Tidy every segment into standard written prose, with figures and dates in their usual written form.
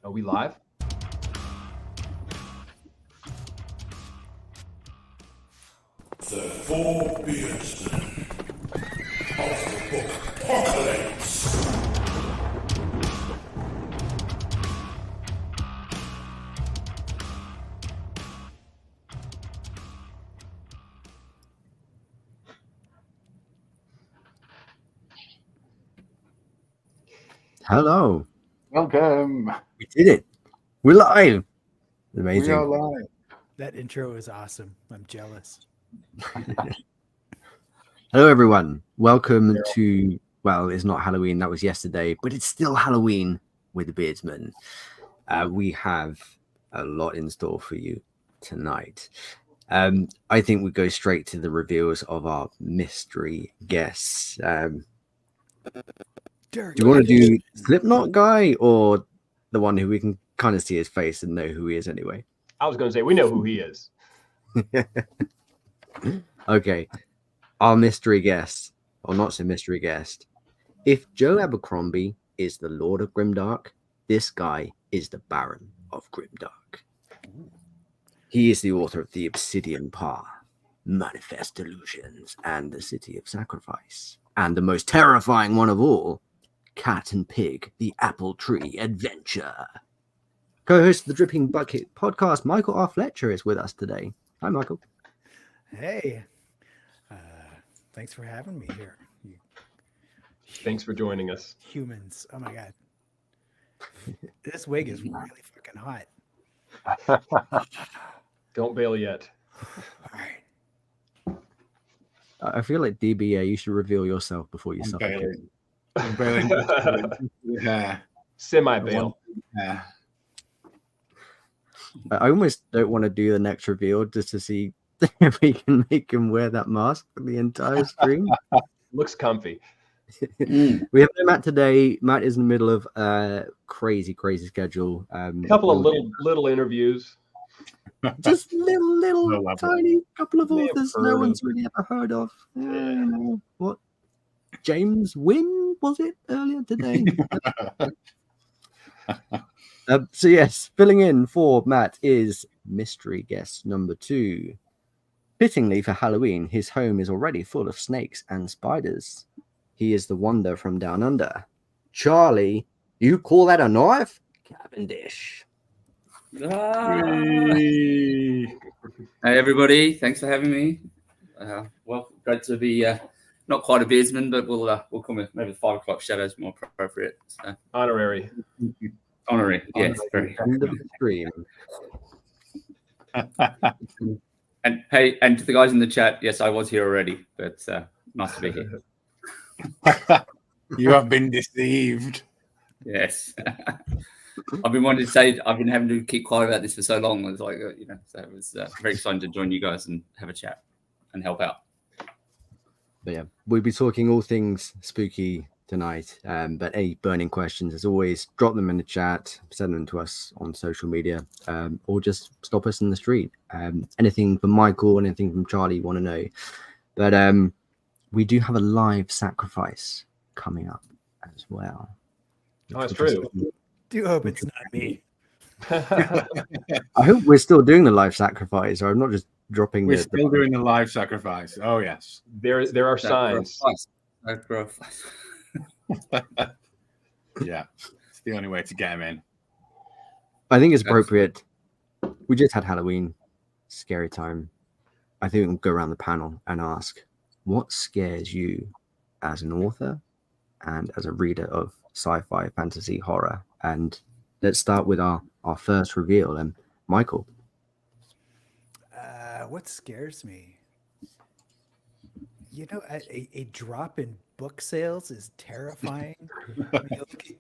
Are we live? The four Beardsmen of the Bookpocalypse. Hello. Welcome. We did it. We're live. Amazing. We are live. That intro is awesome. I'm jealous. Hello, everyone. Welcome to, well, it's not Halloween. That was yesterday, but it's still Halloween with the Beardsmen. We have a lot in store for you tonight. I think we go straight to the reveals of our mystery guests. Do you want to do Slipknot guy or the one who we can kind of see his face and know who he is anyway? I was going to say, we know who he is. Okay. Our mystery guest, or not so mystery guest. If Joe Abercrombie is the Lord of Grimdark, this guy is the Baron of Grimdark. He is the author of The Obsidian Path, Manifest Delusions, and The City of Sacrifice. And the most terrifying one of all, Cat and Pig, The Apple Tree Adventure. Co-host of the Dripping Bucket podcast, Michael R. Fletcher, is with us today. Hi, Michael. Hey, thanks for having me here. You Thanks for joining us. humans. Oh my God. This wig is really fucking hot. Don't bail yet. All right. I feel like DBA, you should reveal yourself before you suffocate. I'm bailing. Yeah. Semi-bail. Yeah. I almost don't want to do the next reveal just to see if we can make him wear that mask for the entire stream. Looks comfy. We have no Matt today. Matt is in the middle of a crazy schedule. A couple of little interviews. Just little No level. tiny couple of May have authors heard no of. one's really ever heard of. You know, what? James Wynn, was it earlier today? So yes, filling in for Matt is mystery guest number 2. Fittingly for Halloween, his home is already full of snakes and spiders. He is the wonder from down under. Charlie, you call that a knife? Cavendish. Hey. Hey everybody, thanks for having me. Well, great to be not quite a beardsman, but we'll come with maybe the 5 o'clock shadows more appropriate. So, Honorary. honorary, yes, very. End of the stream. And hey, and to the guys in the chat, yes, I was here already, but nice to be here. You have been deceived. Yes, I've been wanting to say I've been having to keep quiet about this for so long. It's like so it was very exciting to join you guys and have a chat and help out. But yeah, we'll be talking all things spooky tonight. But any burning questions, as always, drop them in the chat, send them to us on social media, or just stop us in the street. Anything from Michael, anything from Charlie you want to know. But we do have a live sacrifice coming up as well. Oh, that's true. Do hope it's not me. I hope we're still doing the live sacrifice, or I'm not just dropping We're the still doing the live sacrifice. Oh, yes. There are signs. Yeah. It's the only way to get him in. I think it's appropriate. We just had Halloween, scary time. I think we can go around the panel and ask, what scares you as an author and as a reader of sci-fi, fantasy, horror? And let's start with our first reveal. And Michael. What scares me? You know, a drop in book sales is terrifying.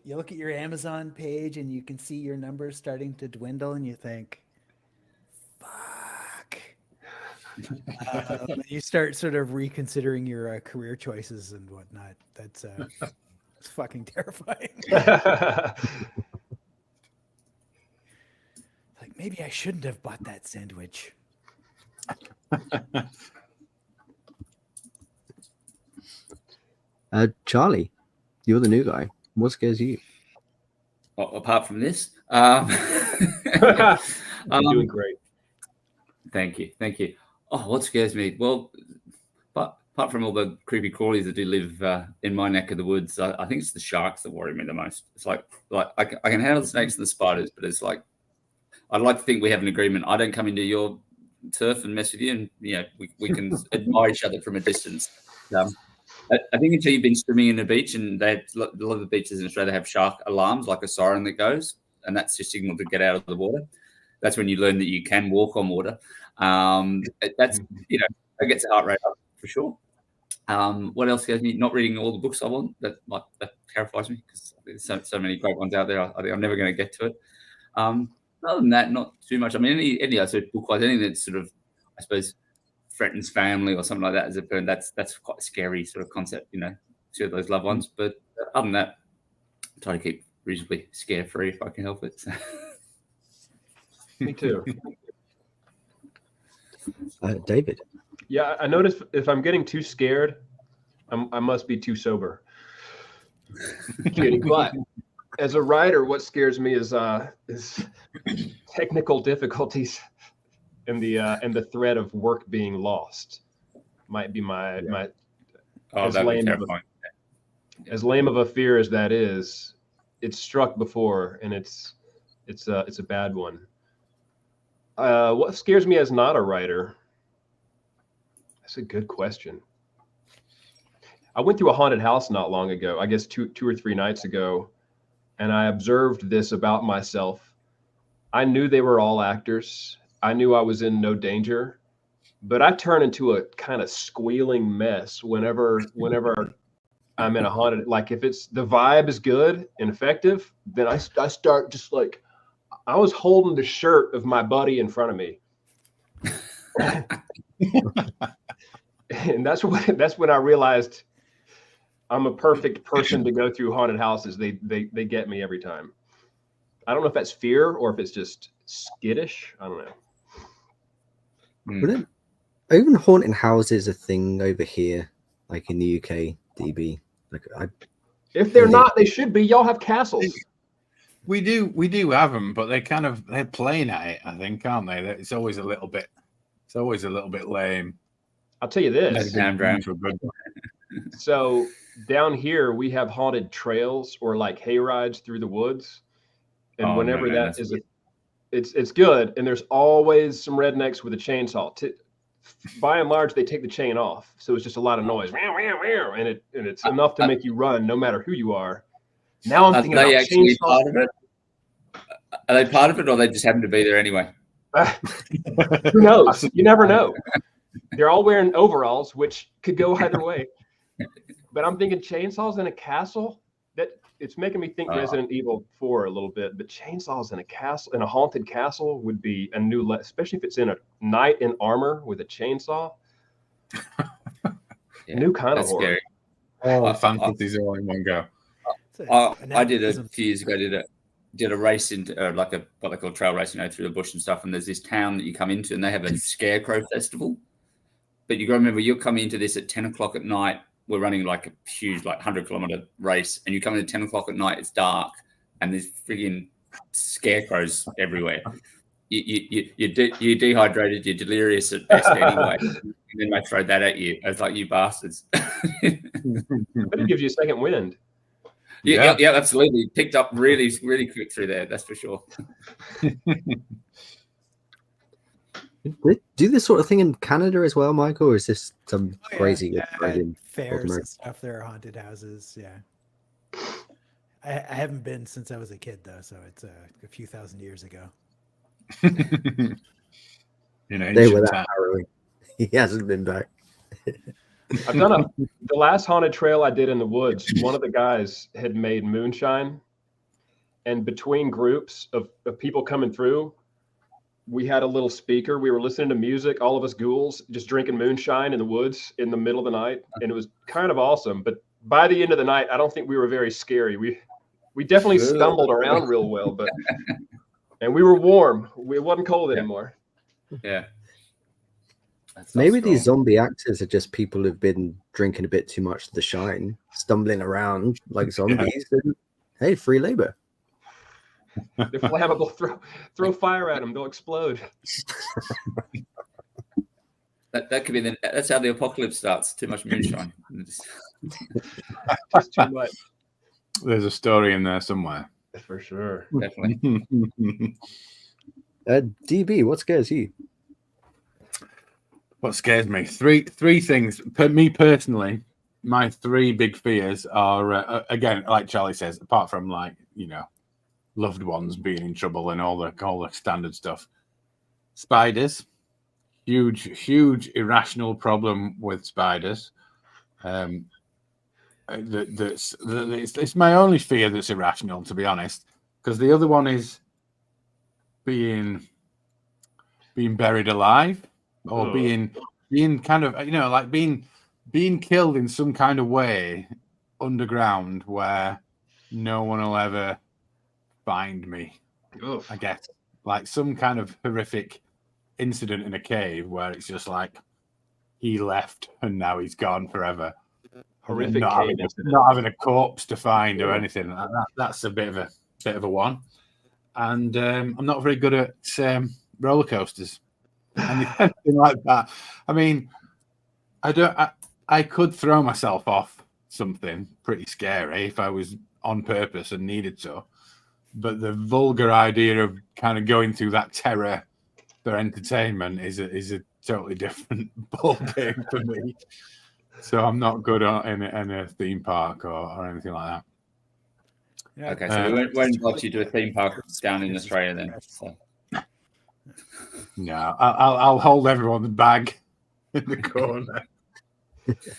You look at your Amazon page and you can see your numbers starting to dwindle, and you think, "Fuck." You start sort of reconsidering your career choices and whatnot. That's it's fucking terrifying. Like, maybe I shouldn't have bought that sandwich. Charlie, you're the new guy. What scares you? Apart from this, You're doing great. Thank you. Oh, what scares me? Well, but apart from all the creepy crawlies that do live in my neck of the woods, I think it's the sharks that worry me the most. It's like I can handle the snakes and the spiders, but it's like I'd like to think we have an agreement. I don't come into your turf and mess with you, and we can admire each other from a distance. I think until you've been swimming in the beach, and a lot of the beaches in Australia have shark alarms, like a siren that goes, and that's your signal to get out of the water. That's when you learn that you can walk on water. That's that gets the heart rate up for sure. What else scares me? Not reading all the books I want. That terrifies me because there's so many great ones out there. I think I'm never going to get to it. Other than that, not too much. I mean, any other book-wise, anything that sort of, I suppose, threatens family or something like that as a burn, that's quite a scary sort of concept, to those loved ones. But other than that, I try to keep reasonably scare-free if I can help it. So. Me too. David. Yeah, I notice if I'm getting too scared, I must be too sober. Kidding, but as a writer, what scares me is technical difficulties and the threat of work being lost. Might be my as lame of a fear as that is. It's struck before, and it's a bad one. What scares me as not a writer? That's a good question. I went through a haunted house not long ago, I guess two or three nights ago, and I observed this about myself. I knew they were all actors. I knew I was in no danger, but I turn into a kind of squealing mess whenever I'm in a haunted. Like if the vibe is good and effective, then I start just like I was holding the shirt of my buddy in front of me. And that's when I realized I'm a perfect person to go through haunted houses. They get me every time. I don't know if that's fear or if it's just skittish. I don't know. Are even haunted houses a thing over here, like in the UK, DB? If they're not, they should be. Y'all have castles. We do have them, but they're playing at it, I think, aren't they? It's always a little bit lame. I'll tell you this. So down here we have haunted trails or like hay rides through the woods, and it's good. And there's always some rednecks with a chainsaw. By and large, they take the chain off, so it's just a lot of noise, and it's enough to make you run, no matter who you are. Now I'm thinking about actually part of it. Are they part of it, or they just happen to be there anyway? Who knows? You never know. They're all wearing overalls, which could go either way. But I'm thinking chainsaws in a castle. That it's making me think Resident Evil 4 a little bit. But chainsaws in a castle, in a haunted castle, would be a new, especially if it's in a knight in armor with a chainsaw. New kind of horror. Scary. All fantasies all in one go. I did a few years ago. Did a race into like what they call trail racing, through the bush and stuff. And there's this town that you come into, and they have a scarecrow festival. But you got to remember, you're coming into this at 10 o'clock at night. We're running like a huge, 100-kilometer race, and you come in at 10 o'clock at night. It's dark, and there's frigging scarecrows everywhere. You're dehydrated. You're delirious at best anyway. And then they throw that at you. It's like, you bastards. But it gives you a second wind. Yeah, absolutely. Picked up really, really quick through there. That's for sure. Do this sort of thing in Canada as well, Michael, or is this some crazy fairs and stuff? There are haunted houses. Yeah, I haven't been since I was a kid though, so it's a few thousand years ago. They were that harrowing. He hasn't been back. I've done the last haunted trail I did in the woods. One of the guys had made moonshine, and between groups of people coming through, we had a little speaker. We were listening to music, all of us ghouls, just drinking moonshine in the woods in the middle of the night. And it was kind of awesome. But by the end of the night, I don't think we were very scary. We definitely stumbled around real well, and we were warm. It wasn't cold anymore. Yeah. Maybe these zombie actors are just people who've been drinking a bit too much of the shine, stumbling around like zombies. Hey, free labor. They're flammable. Throw fire at them; they'll explode. That could be that's how the apocalypse starts. Too much moonshine. Just too much. There's a story in there somewhere. For sure. Definitely. DB, what scares you? What scares me? Three things. Me personally, my three big fears are again, like Charlie says, apart from like loved ones being in trouble and all the standard stuff. Spiders, huge irrational problem with spiders. It's my only fear that's irrational, to be honest, because the other one is being buried alive, or being kind of like being killed in some kind of way underground where no one will ever find me. Oof. I guess like some kind of horrific incident in a cave where it's just like he left and now he's gone forever. Horrific not having a corpse to find or anything. That's a bit of a one. And I'm not very good at roller coasters and anything like that. I mean, I could throw myself off something pretty scary if I was on purpose and needed to. But the vulgar idea of kind of going through that terror for entertainment is a totally different ballgame for me. So I'm not good in a theme park or anything like that. Yeah. Okay, so we won't invite you to a theme park down in Australia then. So. No, I'll hold everyone's bag in the corner.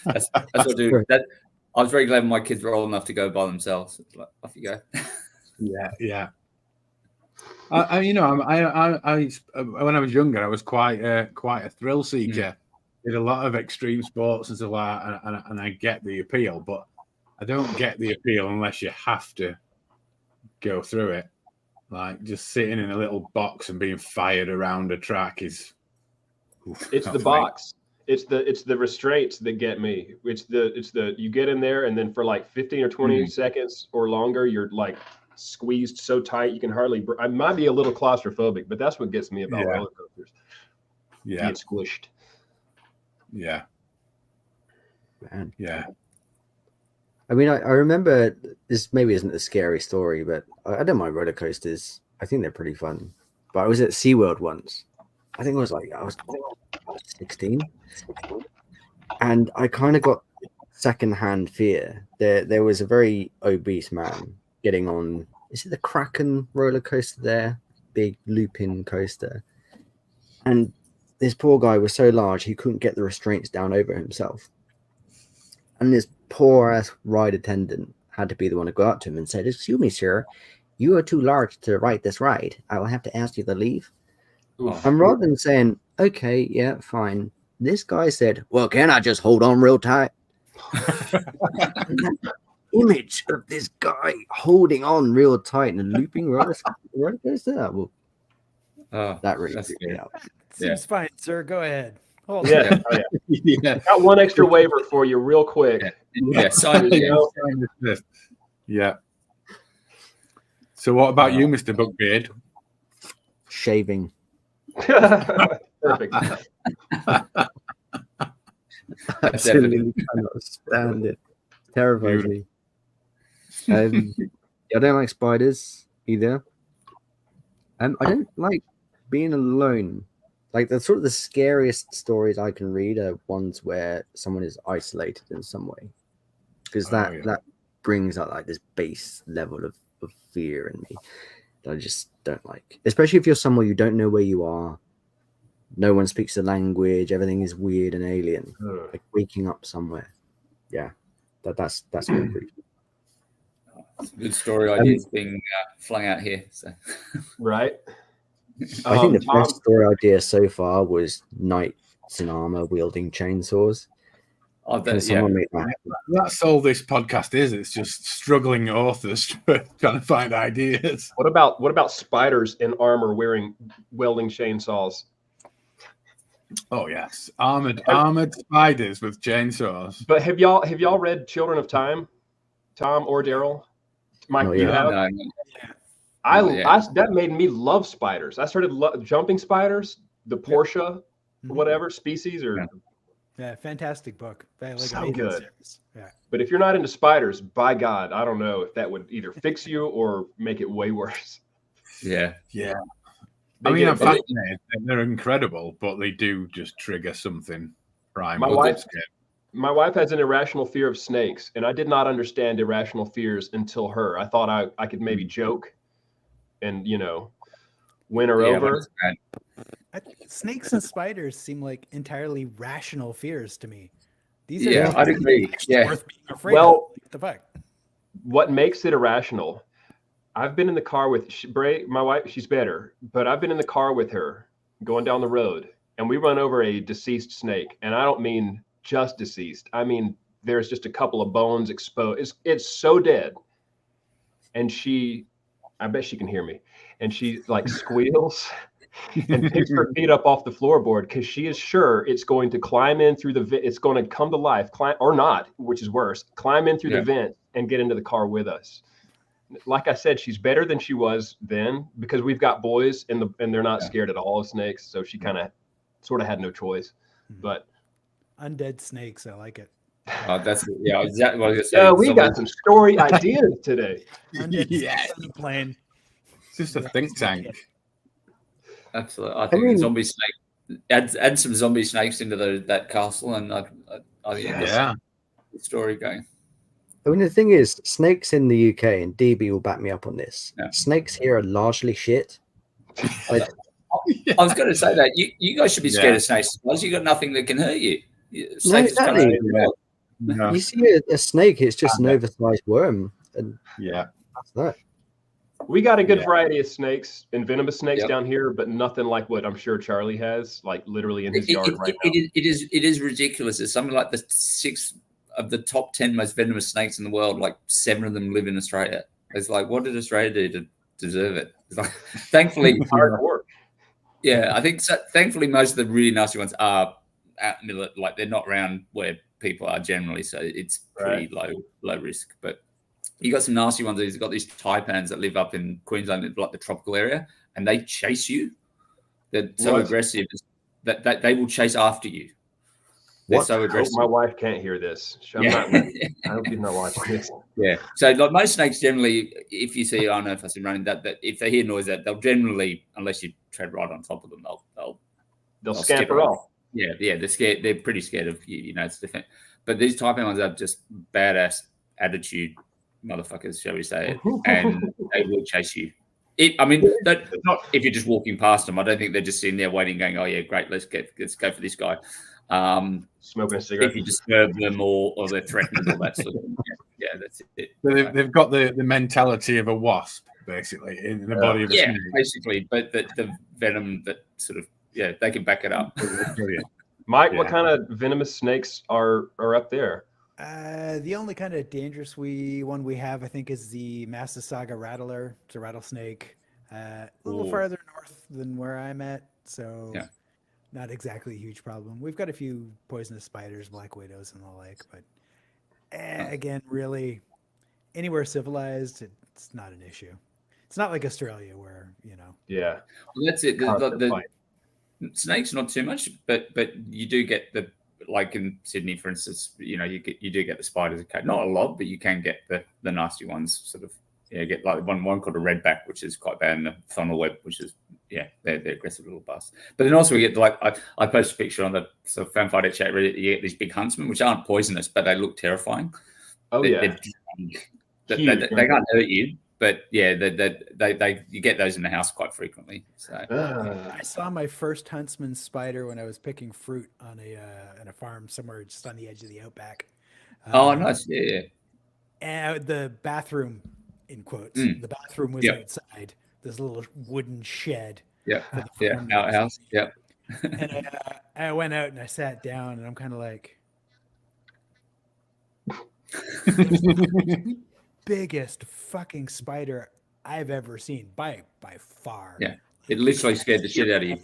That's what I do. I was very glad my kids were old enough to go by themselves. It's like, off you go. Yeah. I when I was younger, I was quite a thrill seeker. Did a lot of extreme sports and stuff like that, and I get the appeal, but I don't get the appeal unless you have to go through it. Like just sitting in a little box and being fired around a track is. It's the box. It's the restraints that get me. It's the you get in there and then for like 15 or 20 seconds or longer, you're like squeezed so tight you can hardly. I might be a little claustrophobic, but that's what gets me about roller coasters. Yeah, being squished. Yeah. Man. Yeah. I mean, I remember this maybe isn't a scary story, but I don't mind roller coasters. I think they're pretty fun. But I was at SeaWorld once. I think I was 16. And I kind of got secondhand fear. There was a very obese man getting on, is it the Kraken roller coaster there? Big looping coaster. And this poor guy was so large he couldn't get the restraints down over himself. And this poor ass ride attendant had to be the one to go up to him and said, "Excuse me, sir, you are too large to ride this ride. I will have to ask you to leave." Oof. And rather than saying, "Okay, yeah, fine," this guy said, "Well, can I just hold on real tight?" Image of this guy holding on real tight and looping roller coaster. Well, that really freaked me out. Seems fine, sir. Go ahead. Hold Yeah. on. Oh, yeah. Got one extra waiver for you real quick. Sign this. Yeah. So what about you, Mr. Buckbeard? Shaving. Perfect. I absolutely cannot stand it. Terrifies me. I don't like spiders either. I don't like being alone. Like the sort of the scariest stories I can read are ones where someone is isolated in some way, because that brings out like this base level of fear in me that I just don't like. Especially if you're somewhere you don't know where you are, no one speaks the language, everything is weird and alien. Like waking up somewhere, that's really creepy. Good story ideas being flung out here. So. Right. I think the best story idea so far was knights in armor wielding chainsaws. That's all this podcast is. It's just struggling authors trying to find ideas. What about spiders in armor wielding chainsaws? Oh yes, armored spiders with chainsaws. But have y'all read Children of Time, Tom or Daryl? Mike, Oh, you yeah. have? No. That made me love spiders. I started jumping spiders, the Portia, whatever species, or fantastic book. So good. Series. Yeah. But if you're not into spiders, by God, I don't know if that would either fix you or make it way worse. Yeah. I mean, I'm fascinated. They're incredible, but they do just trigger something primal. My wife has an irrational fear of snakes, and I did not understand irrational fears until her. I thought I could maybe joke and, win her over. Snakes and spiders seem like entirely rational fears to me. These are I'd agree. Worth being afraid of. What the fuck? What makes it irrational? I've been in the car with my wife. She's better, but I've been in the car with her going down the road, and we run over a deceased snake. And I don't mean just deceased. I mean, there's just a couple of bones exposed. It's so dead. And I bet she can hear me. And she like squeals and picks her feet up off the floorboard because she is sure it's going to climb in through it's going to come to life, or not, which is worse, climb in through the vent and get into the car with us. Like I said, she's better than she was then because we've got boys and they're not scared at all of snakes. So she kind of sort of had no choice. But undead snakes, I like it. That's exactly what I was going to say. We got some story ideas today. Undead snakes on the plane. It's just a think tank. Absolutely, I think zombie snake. Add some zombie snakes into that castle, and I think the story going. I mean, the thing is, snakes in the UK, and DB will back me up on this. Yeah. Snakes here are largely shit. I was going to say that you guys should be scared of snakes. Because you got nothing that can hurt you. Snakes exactly. You see a snake, it's just an oversized worm, and that's that. We got a good variety of snakes and venomous snakes down here, but nothing like what I'm sure Charlie has, like literally in his yard right now. It is ridiculous. It's something like the 6 of the top 10 most venomous snakes in the world. Like 7 of them live in Australia. It's like, what did Australia do to deserve it? It's like, thankfully, hard work. Yeah, I think so. Thankfully, most of the really nasty ones are like they're not around where people are generally, so it's pretty low risk. But you got some nasty ones. You've got these taipans that live up in Queensland, like the tropical area, and they chase you. They're so aggressive that they will chase after you. They're so aggressive. My wife can't hear this. I hope she's not watching this. Yeah. So like most snakes generally, if you see, I don't know if I've seen running that if they hear noise, that they'll generally, unless you tread right on top of them, they'll scamper off. Yeah, they're scared. They're pretty scared of you. It's different. But these taipan ones have just badass attitude motherfuckers, shall we say, and they will chase you. Not if you're just walking past them. I don't think they're just sitting there waiting, going, "Oh yeah, great, let's go for this guy." Smoking a cigarette. If you disturb them or they're threatened or that sort of thing. Yeah, that's it. So they've got the mentality of a wasp, basically, in the body of a snake. Basically, but the venom that sort of they can back it up. Mike, what kind of venomous snakes are up there? The only kind of dangerous one we have, I think, is the Massasauga rattler. It's a rattlesnake, a little farther north than where I'm at, so not exactly a huge problem. We've got a few poisonous spiders, black widows, and the like, but again, really, anywhere civilized, it's not an issue. It's not like Australia where Yeah, well, that's it. The snakes not too much, but you do get like in Sydney, for instance, you do get the spiders. Not a lot, but you can get the nasty ones. Sort of, get like one called a redback, which is quite bad, and a funnel web, which is they're aggressive little bastards. But then also we get I posted a picture on the Fanfighter chat Reddit. You get these big huntsmen, which aren't poisonous, but they look terrifying. Oh they can't hurt you. But you get those in the house quite frequently. So I saw my first huntsman spider when I was picking fruit on a farm somewhere just on the edge of the outback. Nice, yeah. And the bathroom, in quotes, the bathroom was outside this little wooden shed. Outhouse. Yep. And I went out and I sat down, and I'm kind of like. Biggest fucking spider I've ever seen by far. Yeah, it literally scared the shit out of you.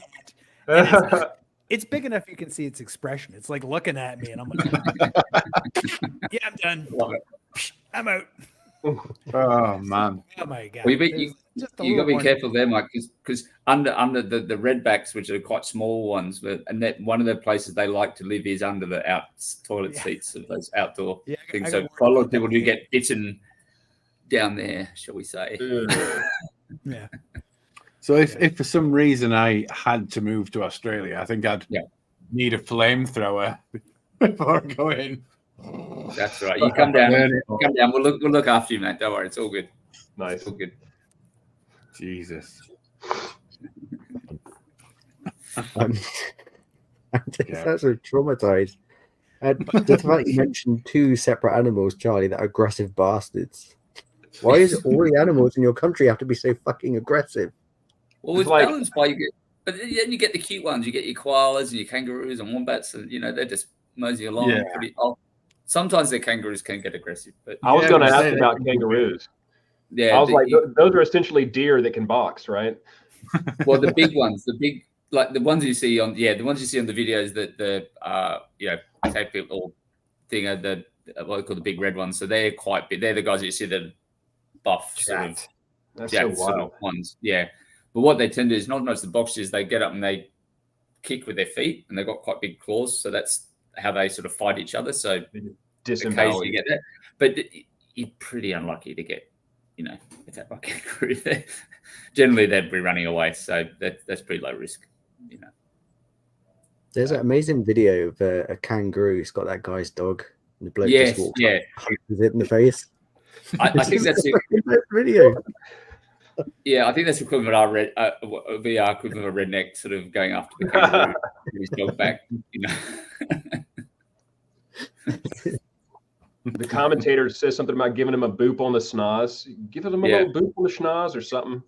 It's big enough you can see its expression. It's like looking at me, and I'm like, "Yeah, I'm done. I'm out." Oh man. Oh my god! Well, you There's just a got to little be more- careful there, Mike, because under the redbacks, which are quite small ones, and that one of the places they like to live is under the toilet Yeah. seats of those outdoor Yeah, things. I So got quite a lot worried of people about do that. get bitten down there, shall we say? Yeah. So if for some reason I had to move to Australia, I think I'd need a flamethrower before I go in. That's right. You come down. Come down. We'll look after you, mate. Don't worry. It's all good. Nice. It's all good. Jesus. I'm that's so traumatized. The fact you mentioned two separate animals, Charlie, that are aggressive bastards. Why is all the animals in your country have to be so fucking aggressive? Well, it's balanced by but then you get the cute ones. You get your koalas and your kangaroos and wombats, and they're just mosey along pretty. Sometimes the kangaroos can get aggressive, but I was going to ask about kangaroos. Yeah, I was like, those are essentially deer that can box, right? Well, the big ones, like the ones you see on the videos that take people thing are the what they call the big red ones. So they're quite big. They're the guys that you see the buff sort of sort of ones. Yeah. But what they tend to do is not most of the boxers, they get up and they kick with their feet, and they've got quite big claws. So that's how they sort of fight each other. So occasionally you get that, but you're pretty unlucky to get, attacked by kangaroo. Generally, they'd be running away. So that's pretty low risk. There's an amazing video of a kangaroo. It's got that guy's dog, and the bloke just walks up, punches it in the face. I think that's it. Video. Yeah, I think that's equivalent of equivalent of a redneck sort of going after the kangaroo with his dog back. The commentator says something about giving him a boop on the schnoz. Give him a little boop on the schnoz or something.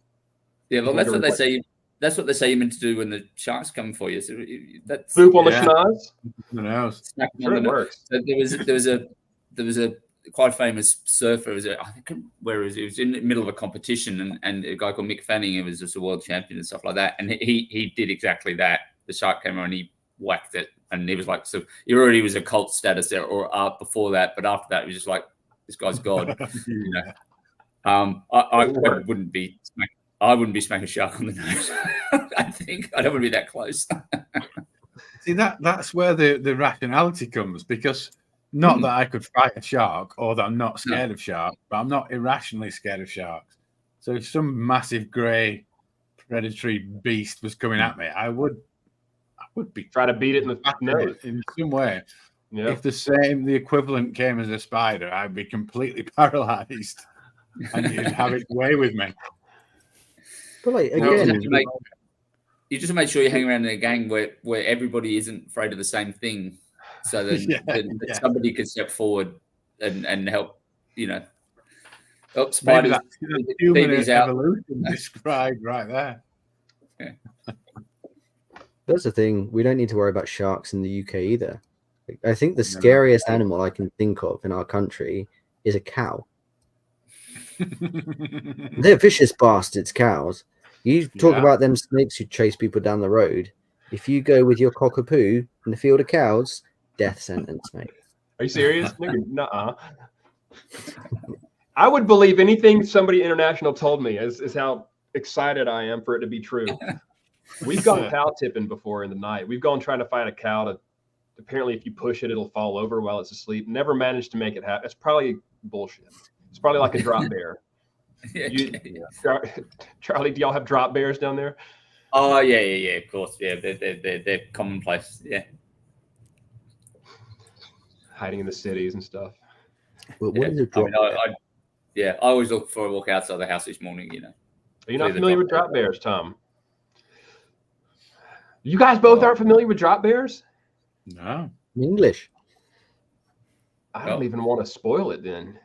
Yeah, well, that's what they say. That's what they say you're meant to do when the sharks come for you. So that's boop on the schnoz. Who knows? Sure, it works. So there was a quite famous surfer. I think where it was in the middle of a competition, and a guy called Mick Fanning, who was just a world champion and stuff like that. And he did exactly that. The shark came around and he whacked it, and he was like, so he already was a cult status there, or before that, but after that, he was just like, this guy's god. I wouldn't be smacking a shark on the nose. I think I don't want to be that close. See, that's where the rationality comes, because not that I could fight a shark or that I'm not scared of sharks, but I'm not irrationally scared of sharks. So if some massive grey predatory beast was coming at me, I would be try to beat it in the nose in some way. Yeah. If the equivalent came as a spider, I'd be completely paralyzed and you'd have it way with me. But like again, you just make sure you hang around in a gang where everybody isn't afraid of the same thing, so then somebody can step forward and help. Help spiders. Maybe that's human evolution described right there. Yeah. That's the thing. We don't need to worry about sharks in the UK either. I think the scariest animal I can think of in our country is a cow. They're vicious bastards, cows. You talk about them snakes who chase people down the road. If you go with your cockapoo in the field of cows, death sentence, mate. Are you serious? Nuh-uh. I would believe anything somebody international told me is how excited I am for it to be true. We've gone cow tipping before in the night. We've gone trying to find a cow to, apparently if you push it, it'll fall over while it's asleep. Never managed to make it happen. It's probably bullshit. It's probably like a drop bear. Charlie, do y'all have drop bears down there? Oh yeah, of course. Yeah, they're commonplace. Yeah, hiding in the cities and stuff. Well, what is a drop bear? I always look for a walk outside the house each morning. Are you not familiar with drop bears, Tom? You guys both aren't familiar with drop bears? No. English. I don't even want to spoil it then.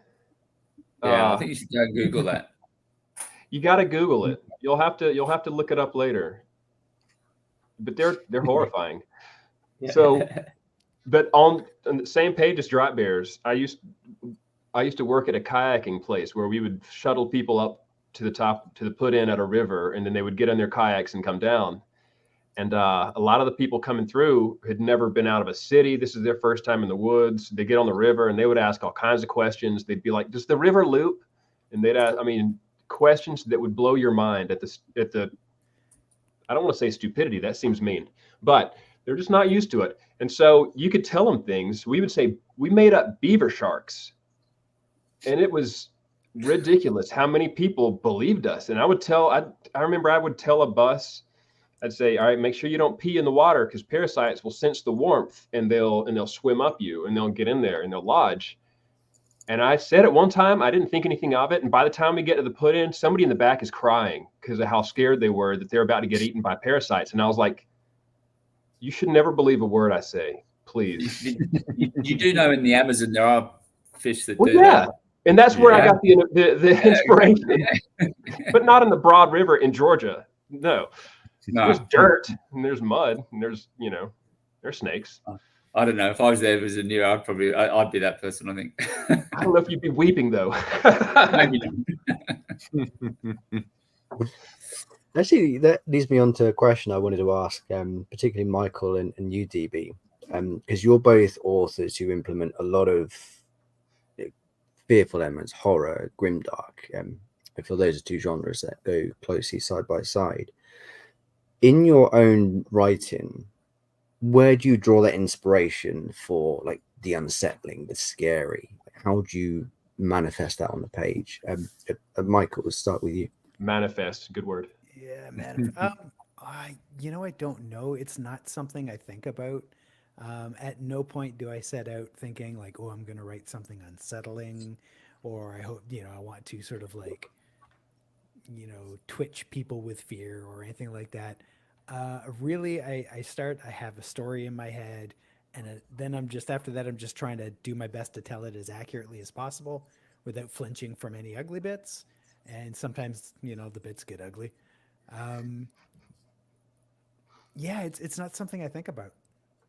Yeah, I think you should go Google that. You got to Google it. You'll have to look it up later. But they're horrifying. So, but on the same page as drop bears, I used to work at a kayaking place where we would shuttle people up to the top to the put in at a river, and then they would get in their kayaks and come down. And a lot of the people coming through had never been out of a city. This is their first time in the woods. They get on the river and they would ask all kinds of questions. They'd be like, does the river loop? and they'd ask, I mean, questions that would blow your mind at the I don't want to say stupidity, that seems mean, but they're just not used to it. And so you could tell them things. We would say, we made up beaver sharks. And it was ridiculous how many people believed us. And I remember I would tell a bus, I'd say, all right, make sure you don't pee in the water because parasites will sense the warmth and they'll swim up you and they'll get in there and they'll lodge. And I said it one time, I didn't think anything of it. And by the time we get to the put-in, somebody in the back is crying because of how scared they were that they're about to get eaten by parasites. And I was like, you should never believe a word I say, please. You do know in the Amazon there are fish that do yeah. that. And that's where I got the inspiration. But not in the Broad River in Georgia. No. There's dirt and there's mud and there's snakes. I don't know. If I was there as a new, I'd be that person, I think. I don't know if you'd be weeping though. Maybe not. Actually, that leads me on to a question I wanted to ask, particularly Michael and you, DB, because you're both authors who implement a lot of fearful elements, horror, grimdark. I feel those are two genres that go closely side by side. In your own writing, where do you draw that inspiration for like the unsettling, the scary? How do you manifest that on the page? Michael, we'll start with you. Manifest, good word. Yeah, man. I don't know. It's not something I think about. At no point do I set out thinking like, oh, I'm going to write something unsettling, or I hope, I want to sort of like, twitch people with fear or anything like that. Really, I have a story in my head, and then after that, I'm just trying to do my best to tell it as accurately as possible without flinching from any ugly bits. And sometimes, the bits get ugly. It's not something I think about,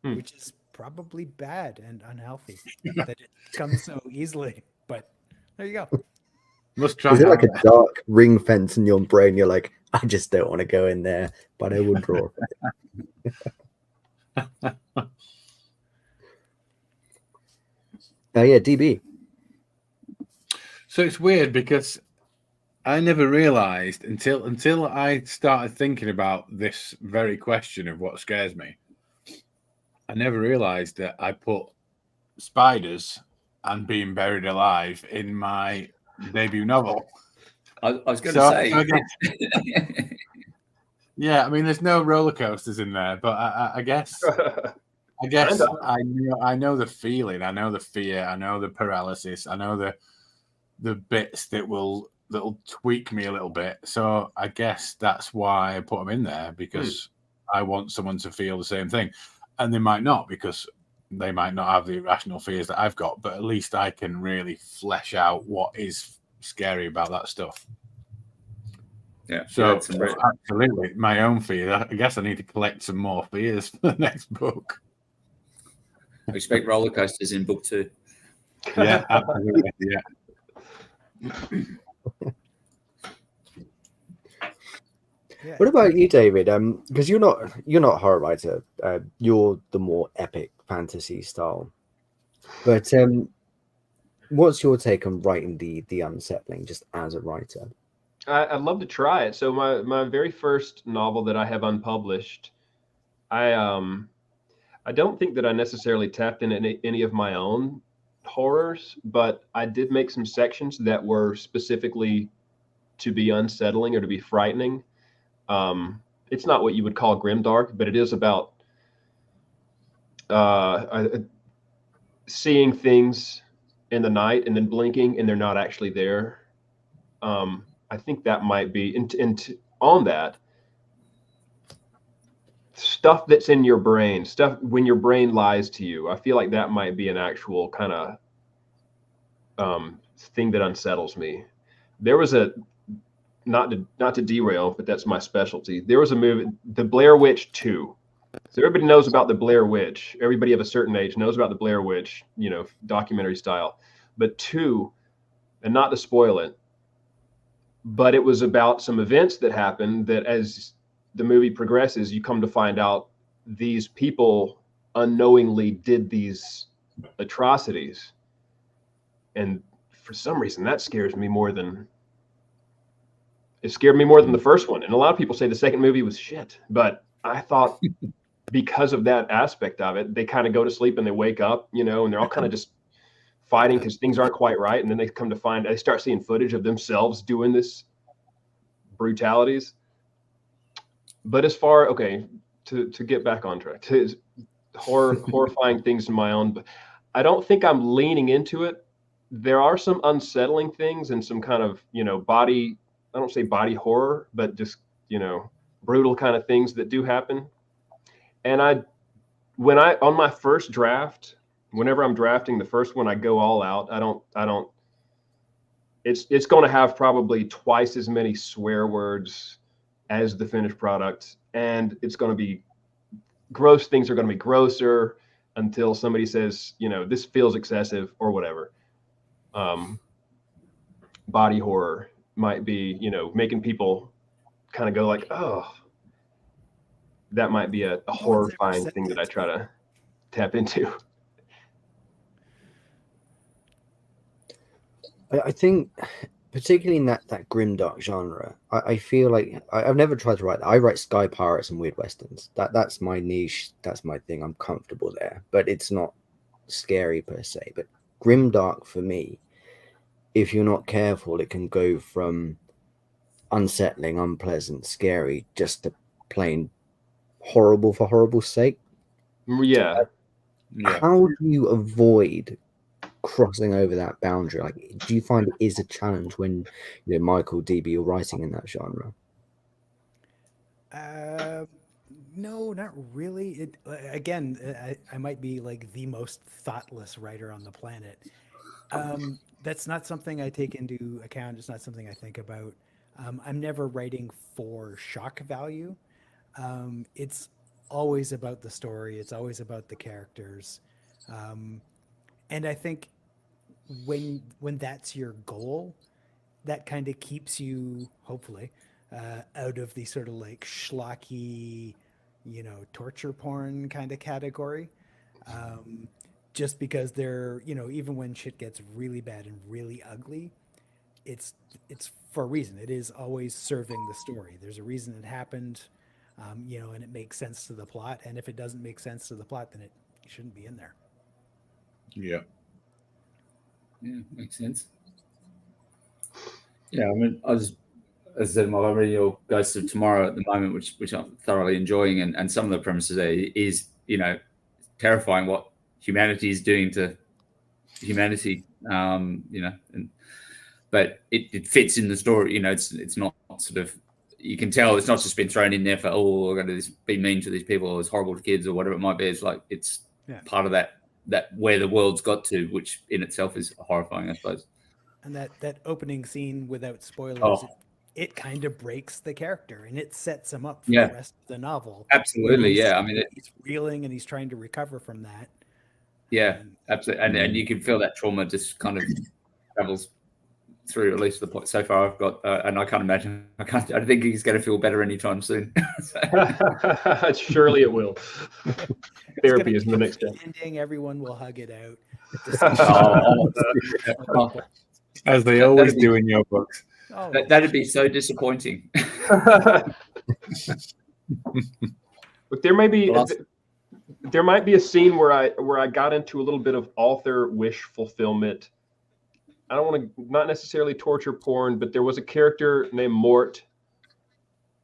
which is probably bad and unhealthy that it comes so easily. But there you go. Is it like a dark ring fence in your brain? You're like, I just don't want to go in there, but I will draw. Yeah, DB. So it's weird because I never realized until I started thinking about this very question of what scares me. I never realized that I put spiders and being buried alive in my debut novel. I was going to say. Yeah, I mean, there's no roller coasters in there, but I guess I know the feeling, I know the fear, I know the paralysis, I know the bits that'll tweak me a little bit. So I guess that's why I put them in there, because I want someone to feel the same thing, and they might not, because they might not have the irrational fears that I've got, but at least I can really flesh out what is scary about that stuff. Yeah. So absolutely, my own fear. I guess I need to collect some more fears for the next book. I expect roller coasters in book 2. Yeah, absolutely. Yeah. What about you, David? Because you're not a horror writer. You're the more epic fantasy style. But what's your take on writing the unsettling, just as a writer? I'd love to try it. So my very first novel that I have unpublished, I don't think that I necessarily tapped into any of my own horrors, but I did make some sections that were specifically to be unsettling or to be frightening. It's not what you would call grimdark, but it is about seeing things in the night and then blinking and they're not actually there. I think that might be on that stuff that's in your brain, stuff when your brain lies to you. I feel like that might be an actual kind of thing that unsettles me. There was not to derail, but that's my specialty. There was a movie, The Blair Witch 2. So everybody knows about the Blair Witch. Everybody of a certain age knows about the Blair Witch, documentary style. But 2, and not to spoil it, but it was about some events that happened that as the movie progresses, you come to find out these people unknowingly did these atrocities. And for some reason, that scares me more than It scared me more than the first one. And a lot of people say the second movie was shit, but I thought because of that aspect of it, they kind of go to sleep and they wake up, and they're all kind of just fighting because things aren't quite right. And then they come to find, they start seeing footage of themselves doing this brutalities. But as far, to get back on track, to horrifying things in my own, but I don't think I'm leaning into it. There are some unsettling things and some kind of, body, I don't say body horror, but just, brutal kind of things that do happen. And on my first draft, whenever I'm drafting the first one, I go all out. It's going to have probably twice as many swear words as the finished product. And it's going to be gross. Things are going to be grosser until somebody says, this feels excessive or whatever. Body horror might be, making people kind of go like, oh, that might be a horrifying thing that I try to tap into. I think, particularly in that grimdark genre, I feel like I've never tried to write that. I write Sky Pirates and Weird Westerns. That's my niche. That's my thing. I'm comfortable there, but it's not scary per se. But grimdark for me, if you're not careful, it can go from unsettling, unpleasant, scary, just to plain horrible for horrible's sake. Yeah. How do you avoid crossing over that boundary? Like, do you find it is a challenge when Michael DB, you're writing in that genre? No, not really. I might be like the most thoughtless writer on the planet. That's not something I take into account. It's not something I think about. I'm never writing for shock value. It's always about the story. It's always about the characters. And I think when that's your goal, that kind of keeps you, hopefully, out of the sort of like schlocky, torture porn kind of category. Just because they're, even when shit gets really bad and really ugly, it's for a reason. It is always serving the story. There's a reason it happened, and it makes sense to the plot. And if it doesn't make sense to the plot, then it shouldn't be in there. Yeah. Yeah, makes sense. Yeah, I mean, as I said, my radio goes to tomorrow at the moment, which I'm thoroughly enjoying, and some of the premises there is, terrifying what humanity is doing to humanity, but it fits in the story. It's not sort of, you can tell it's not just been thrown in there for, we're going to be mean to these people, or it's horrible to kids, or whatever it might be. It's like it's part of that where the world's got to, which in itself is horrifying, I suppose. And that opening scene, without spoilers, it kind of breaks the character and it sets him up for the rest of the novel. Absolutely, I mean, he's reeling and he's trying to recover from that. Yeah, absolutely, and you can feel that trauma just kind of travels through at least the point so far I've got, and I can't imagine. I don't think he's going to feel better anytime soon. Surely it will. Therapy is the next step. Ending, everyone will hug it out. As they always do in your books. That'd be so disappointing. Look, there might be a scene where I got into a little bit of author wish fulfillment. I don't want to, not necessarily torture porn, but there was a character named Mort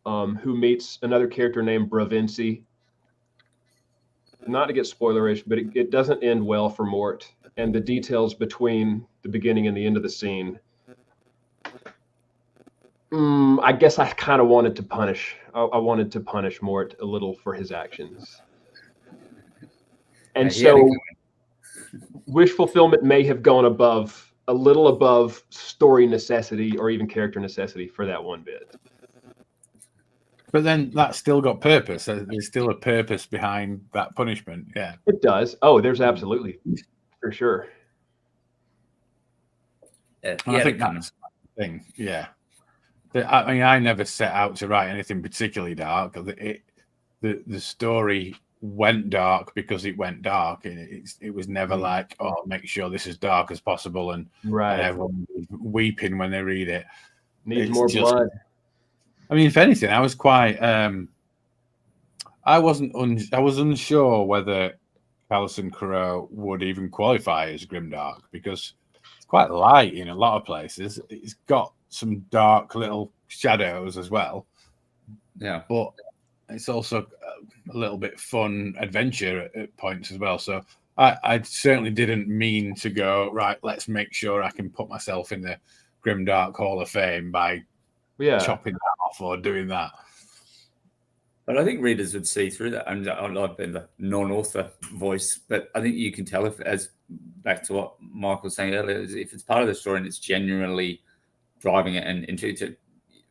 who meets another character named Bravinci. Not to get spoilerish, but it doesn't end well for Mort, and the details between the beginning and the end of the scene. I guess I kind of wanted to punish. I wanted to punish Mort a little for his actions, and so wish fulfillment may have gone a little above story necessity or even character necessity for that one bit. But then that's still got purpose. There's still a purpose behind that punishment. Yeah, it does. Oh, there's absolutely, for sure. I think that's the thing. Yeah. I mean, I never set out to write anything particularly dark. The story went dark because it went dark. It was never like, make sure this is dark as possible, and everyone weeping when they read it. Needs more blood. I mean, if anything, I was quite. I was unsure whether Callison Crow would even qualify as grimdark because it's quite light in a lot of places. It's got some dark little shadows as well. Yeah, but it's also a little bit fun adventure at points as well. So I certainly didn't mean to go right. Let's make sure I can put myself in the Grimdark Hall of Fame by chopping that off or doing that. But I think readers would see through that. And I've been the non-author voice, but I think you can tell if, as back to what Michael was saying earlier, if it's part of the story and it's genuinely driving it and into it,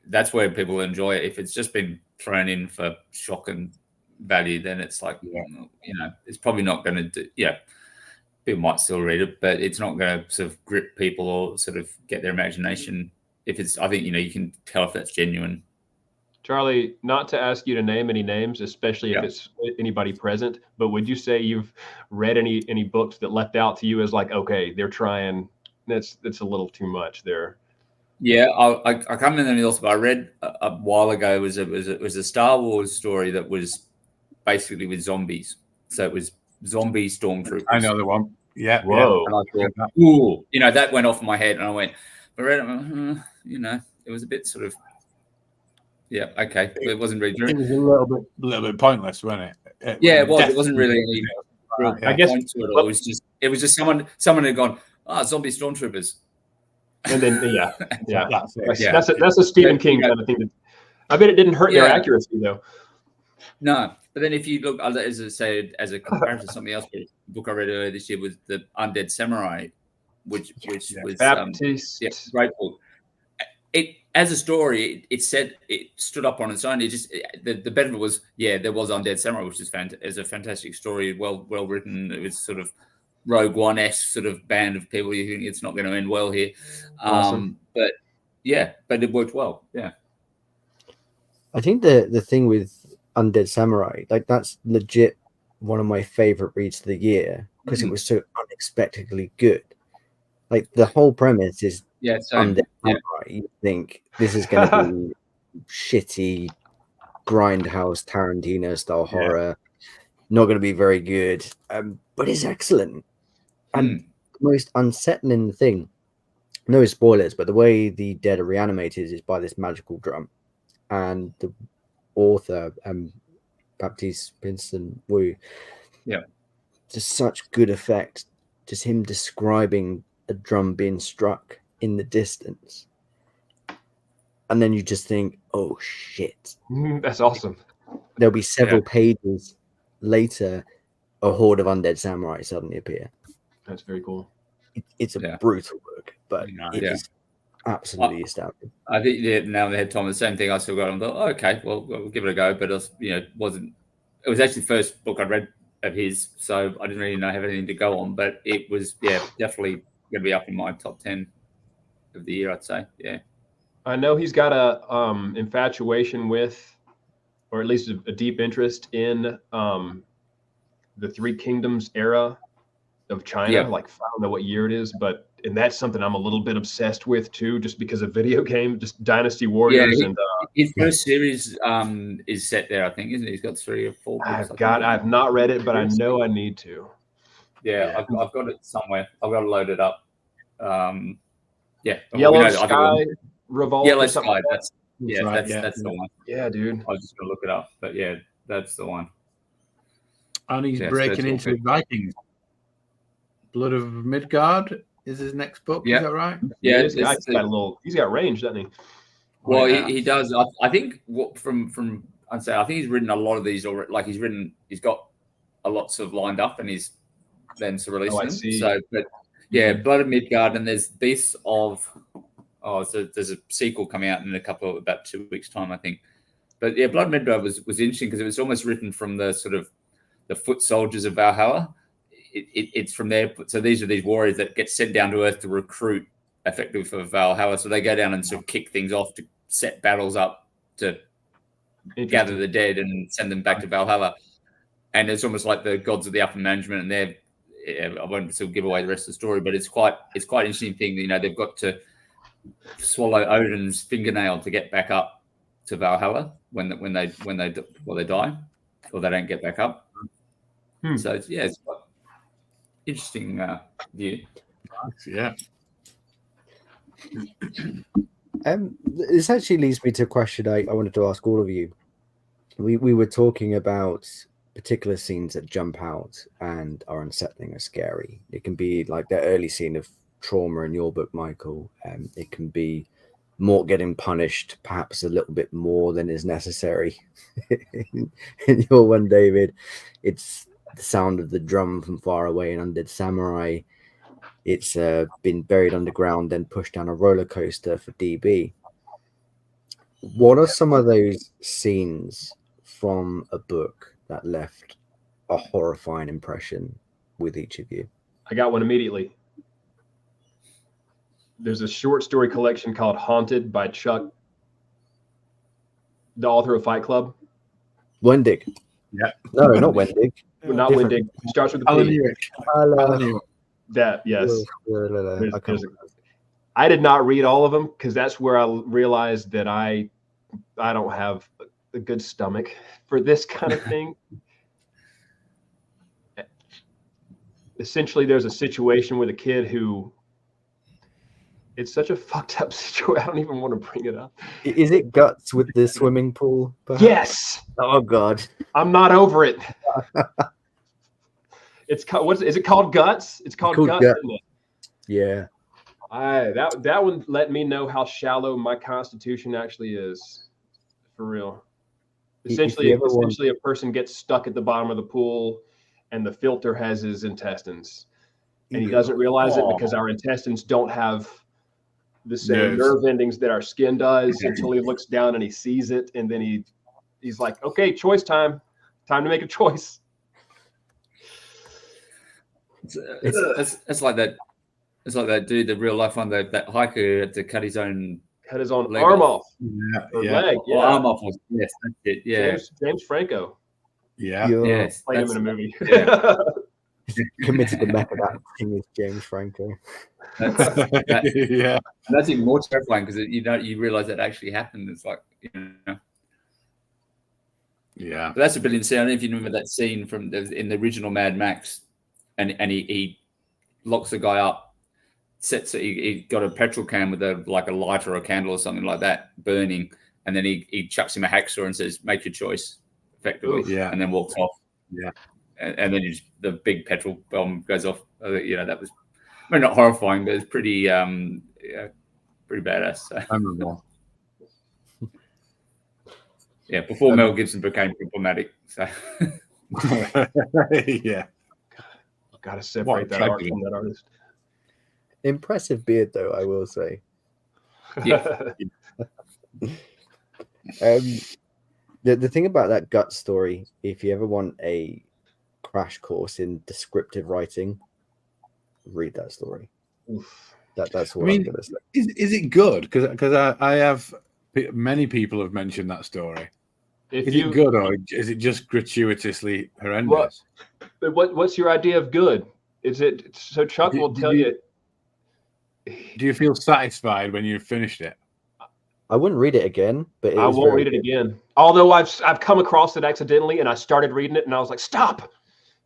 that's where people enjoy it. If it's just been thrown in for shock and value, then it's like, it's probably not going to do. Yeah, people might still read it, but it's not going to sort of grip people or sort of get their imagination. If it's, I think, you can tell if that's genuine. Charlie, not to ask you to name any names, especially if it's anybody present, but would you say you've read any books that leapt out to you as like, okay, they're trying, that's a little too much there? Yeah, I can't remember anything else, but I read a while ago, it was a Star Wars story that was basically with zombies. So it was zombie stormtroopers. I know the one. Yeah. Whoa. And I thought, ooh, that went off my head, and I went, I read it, it was a bit sort of, yeah, okay. It wasn't really. It was a little bit pointless, wasn't it? It was. It wasn't really any real I guess point to it. It was just someone had gone, zombie stormtroopers. And then that's a Stephen King kind of thing. I bet it didn't hurt their accuracy though. No, but then if you look, as I said, as a comparison to something else, the book I read earlier this year was the Undead Samurai, which was Baptiste. Great book. It as a story, it stood up on its own. It just the benefit was there was Undead Samurai, which is a fantastic story, well written. It was sort of Rogue One-esque sort of band of people. You think it's not going to end well here, awesome. but it worked well. Yeah, I think the thing with Undead Samurai, like that's legit one of my favorite reads of the year because it was so unexpectedly good. Like the whole premise is Undead Samurai. You think this is going to be shitty grindhouse Tarantino style horror, not going to be very good, but it's excellent. And the most unsettling thing, no spoilers, but the way the dead are reanimated is by this magical drum, and the author Baptiste Vincent Wu, just such good effect, just him describing a drum being struck in the distance, and then you just think, oh shit, that's awesome. There'll be several pages later, a horde of undead samurai suddenly appear. That's very cool. It's a brutal book, but it is absolutely astounding. I think now they had Tom the same thing. I still got on. Okay, well, we'll give it a go. But it wasn't. It was actually the first book I read of his, so I didn't really have anything to go on. But it was definitely going to be up in my top 10 of the year, I'd say. Yeah. I know he's got a infatuation with, or at least a deep interest in the Three Kingdoms era of China. Like, I don't know what year it is, and that's something I'm a little bit obsessed with too, just because of video game, just Dynasty Warriors. His first series is set there, I think, isn't it? He's got 3 or 4 books. I've not read it, but I know I need to. I've got it somewhere. I've got to load it up. Yellow Sky Revolt. Yellow Sky. That's the one. Yeah, dude. I was just gonna look it up, but that's the one. And he's breaking into the Vikings. Blood of Midgard is his next book. Is that right? Yeah, he's got range, doesn't he? Well, he does. I think from I'd say I think he's written a lot of these already. Like he's got a lots of lined up, and he's then to release them. So, but Blood of Midgard, and there's Beasts of. So there's a sequel coming out in about 2 weeks' time, I think. But Blood of Midgard was interesting because it was almost written from the sort of the foot soldiers of Valhalla. It's from there. So these are these warriors that get sent down to Earth to recruit effectively for Valhalla. So they go down and sort of kick things off to set battles up to gather the dead and send them back to Valhalla. And it's almost like the gods of the upper management, and I won't sort of give away the rest of the story, but it's quite interesting thing. They've got to swallow Odin's fingernail to get back up to Valhalla when they die, or they don't get back up. So it's quite interesting view. Yeah. This actually leads me to a question I wanted to ask all of you. We were talking about particular scenes that jump out and are unsettling or scary. It can be like the early scene of trauma in your book, Michael. It can be Mort getting punished perhaps a little bit more than is necessary. In your one, David, it's the sound of the drum from far away in Undead Samurai. It's been buried underground, then pushed down a roller coaster for DB. What are some of those scenes from a book that left a horrifying impression with each of you? I got one immediately. There's a short story collection called Haunted by Chuck, the author of Fight Club. Wendig. Yeah. No, not Wendig. Not Different. Wendig. It starts with a Alan P. Eric. That, yes. Okay. I did not read all of them because that's where I realized that I don't have a good stomach for this kind of thing. Essentially, there's a situation with a kid who, it's such a fucked up situation. I don't even want to bring it up. Is it Guts with the swimming pool? Perhaps? Yes. Oh God. I'm not over it. It's called, is it called Guts? It's called Guts, isn't it? Yeah. That one let me know how shallow my constitution actually is, for real. Essentially, a person gets stuck at the bottom of the pool, and the filter has his intestines, and he doesn't realize it because our intestines don't have the same nerve endings that our skin does until he looks down and he sees it, and then he's like, "Okay, choice time to make a choice." It's like that. It's like that dude, the real life one, that hiker had to cut his own arm off. Leg. Yeah. Arm off. Yes, that's it. Yeah. James Franco. Yeah. Yes. Played him in a movie. Yeah. Committed the method acting with James Franco. Yeah. That's even more terrifying because you realize that actually happened. It's like, Yeah. But that's a brilliant scene. I don't know if you remember that scene from in the original Mad Max, and he locks the guy up, he got a petrol can with a lighter or a candle or something like that burning, and then he chucks him a hacksaw and says, "Make your choice," effectively. Yeah. And then walks off. Yeah. And then the big petrol bomb goes off. That was, not horrifying, but it's pretty pretty badass. So. Memorable. Yeah, before Mel Gibson became problematic. So. Yeah. Got to separate that art from that artist. Impressive beard, though, I will say. Yeah. The thing about that Gut story, if you ever want a crash course in descriptive writing, read that story. That's what I'm going to say. Is it good? Because I have many people have mentioned that story. Is it good, or is it just gratuitously horrendous? What's your idea of good? Is it so? Chuck will tell you. Do you feel satisfied when you've finished it? I wouldn't read it again, but I won't read it again. Although I've come across it accidentally, and I started reading it, and I was like, "Stop!"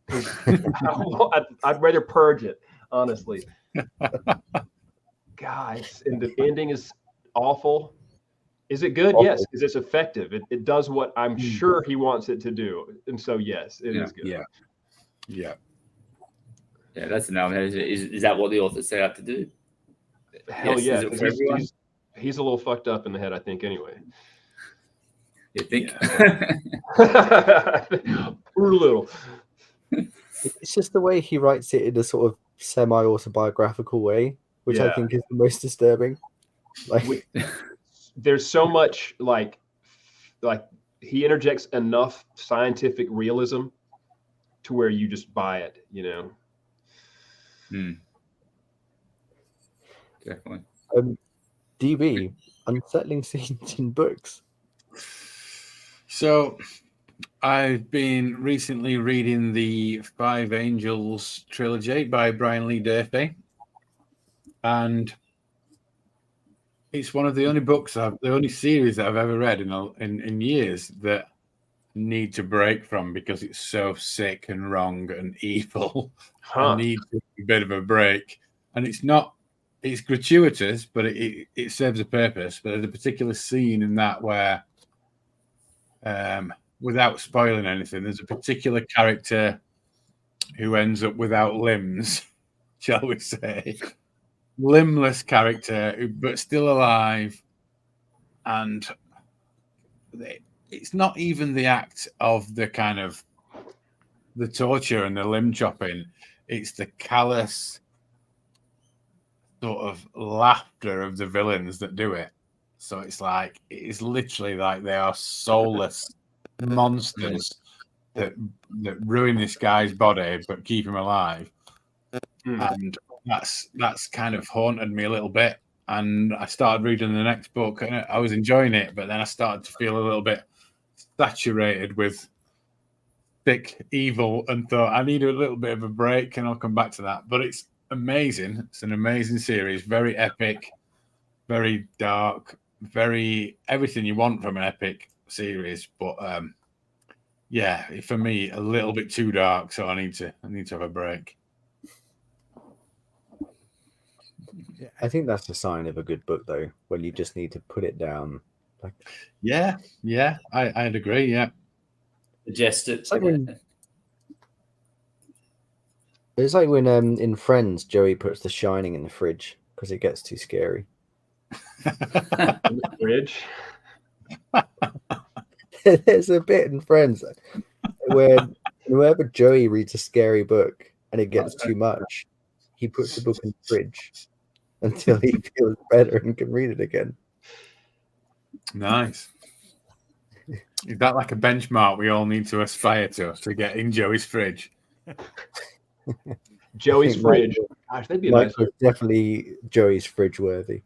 I'd rather purge it, honestly. Guys, and the ending is awful. Is it good? Yes, because it's effective. It does what I'm sure he wants it to do, and so yes, it is good. Yeah. That's now. Is that what the author set out to do? Hell yeah! He's a little fucked up in the head, I think. Anyway, you think? A little. It's just the way he writes it in a sort of semi-autobiographical way, which I think is the most disturbing. There's so much like he interjects enough scientific realism to where you just buy it, Definitely. DB, unsettling scenes in books. So I've been recently reading the Five Angels trilogy by Brian Lee Durfee, and it's one of the only the only series that I've ever read in years that need to break from because it's so sick and wrong and evil. I need a bit of a break, and it's gratuitous, but it serves a purpose. But there's a particular scene in that where, without spoiling anything, there's a particular character who ends up without limbs, shall we say, limbless character, but still alive, and it's not even the act of the kind of the torture and the limb chopping. It's the callous sort of laughter of the villains that do it. So it's literally like they are soulless monsters that ruin this guy's body but keep him alive. And that's kind of haunted me a little bit. And I started reading the next book and I was enjoying it, but then I started to feel a little bit saturated with thick evil and thought I need a little bit of a break, and I'll come back to that. But it's amazing. It's an amazing series, very epic, very dark, very everything you want from an epic series. But yeah, for me, a little bit too dark, so I need to have a break. I think that's a sign of a good book, though, when you just need to put it down. Yeah, I'd agree. Yeah, suggest it. It's like when in Friends, Joey puts The Shining in the fridge because it gets too scary. In the fridge. There's a bit in Friends where whenever Joey reads a scary book and it gets too much, he puts the book in the fridge until he feels better and can read it again. Nice. Is that like a benchmark we all need to aspire to get in Joey's fridge? Joey's fridge. Gosh, that'd be Mike nice. was definitely Joey's fridge worthy.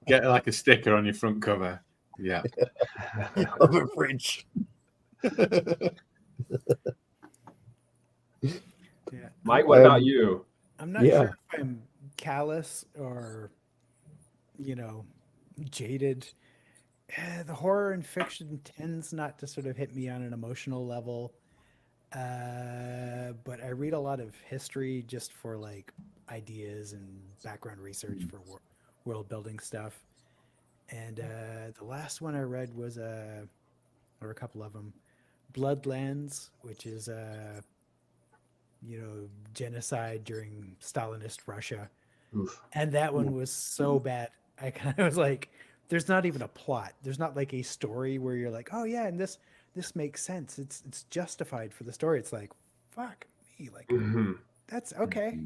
Get like a sticker on your front cover. Yeah. Of a fridge. Yeah. Mike, what about you? I'm not sure if I'm callous or, jaded. The horror and fiction tends not to sort of hit me on an emotional level. But I read a lot of history just for like ideas and background research for world building stuff. And the last one I read was or a couple of them, Bloodlands, which is genocide during Stalinist Russia. Oof. And that one was so bad. I kind of was like, there's not even a plot. There's not like a story where you're like, oh yeah, and this makes sense. It's justified for the story. It's like, fuck me, like that's okay,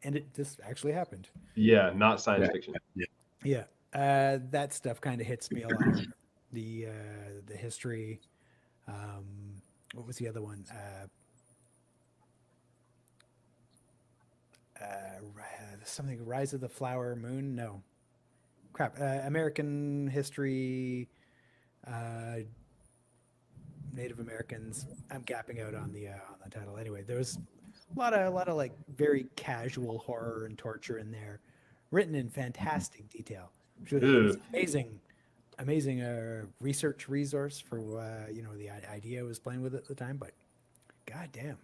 and this actually happened. Yeah, not science fiction. Yeah. That stuff kind of hits me a lot. The history. What was the other one? Something Rise of the Flower Moon. No, crap. American history. Native Americans. I'm gapping out on the title. Anyway, there was a lot of like very casual horror and torture in there, written in fantastic detail. It was amazing research resource for the idea I was playing with at the time. But goddamn,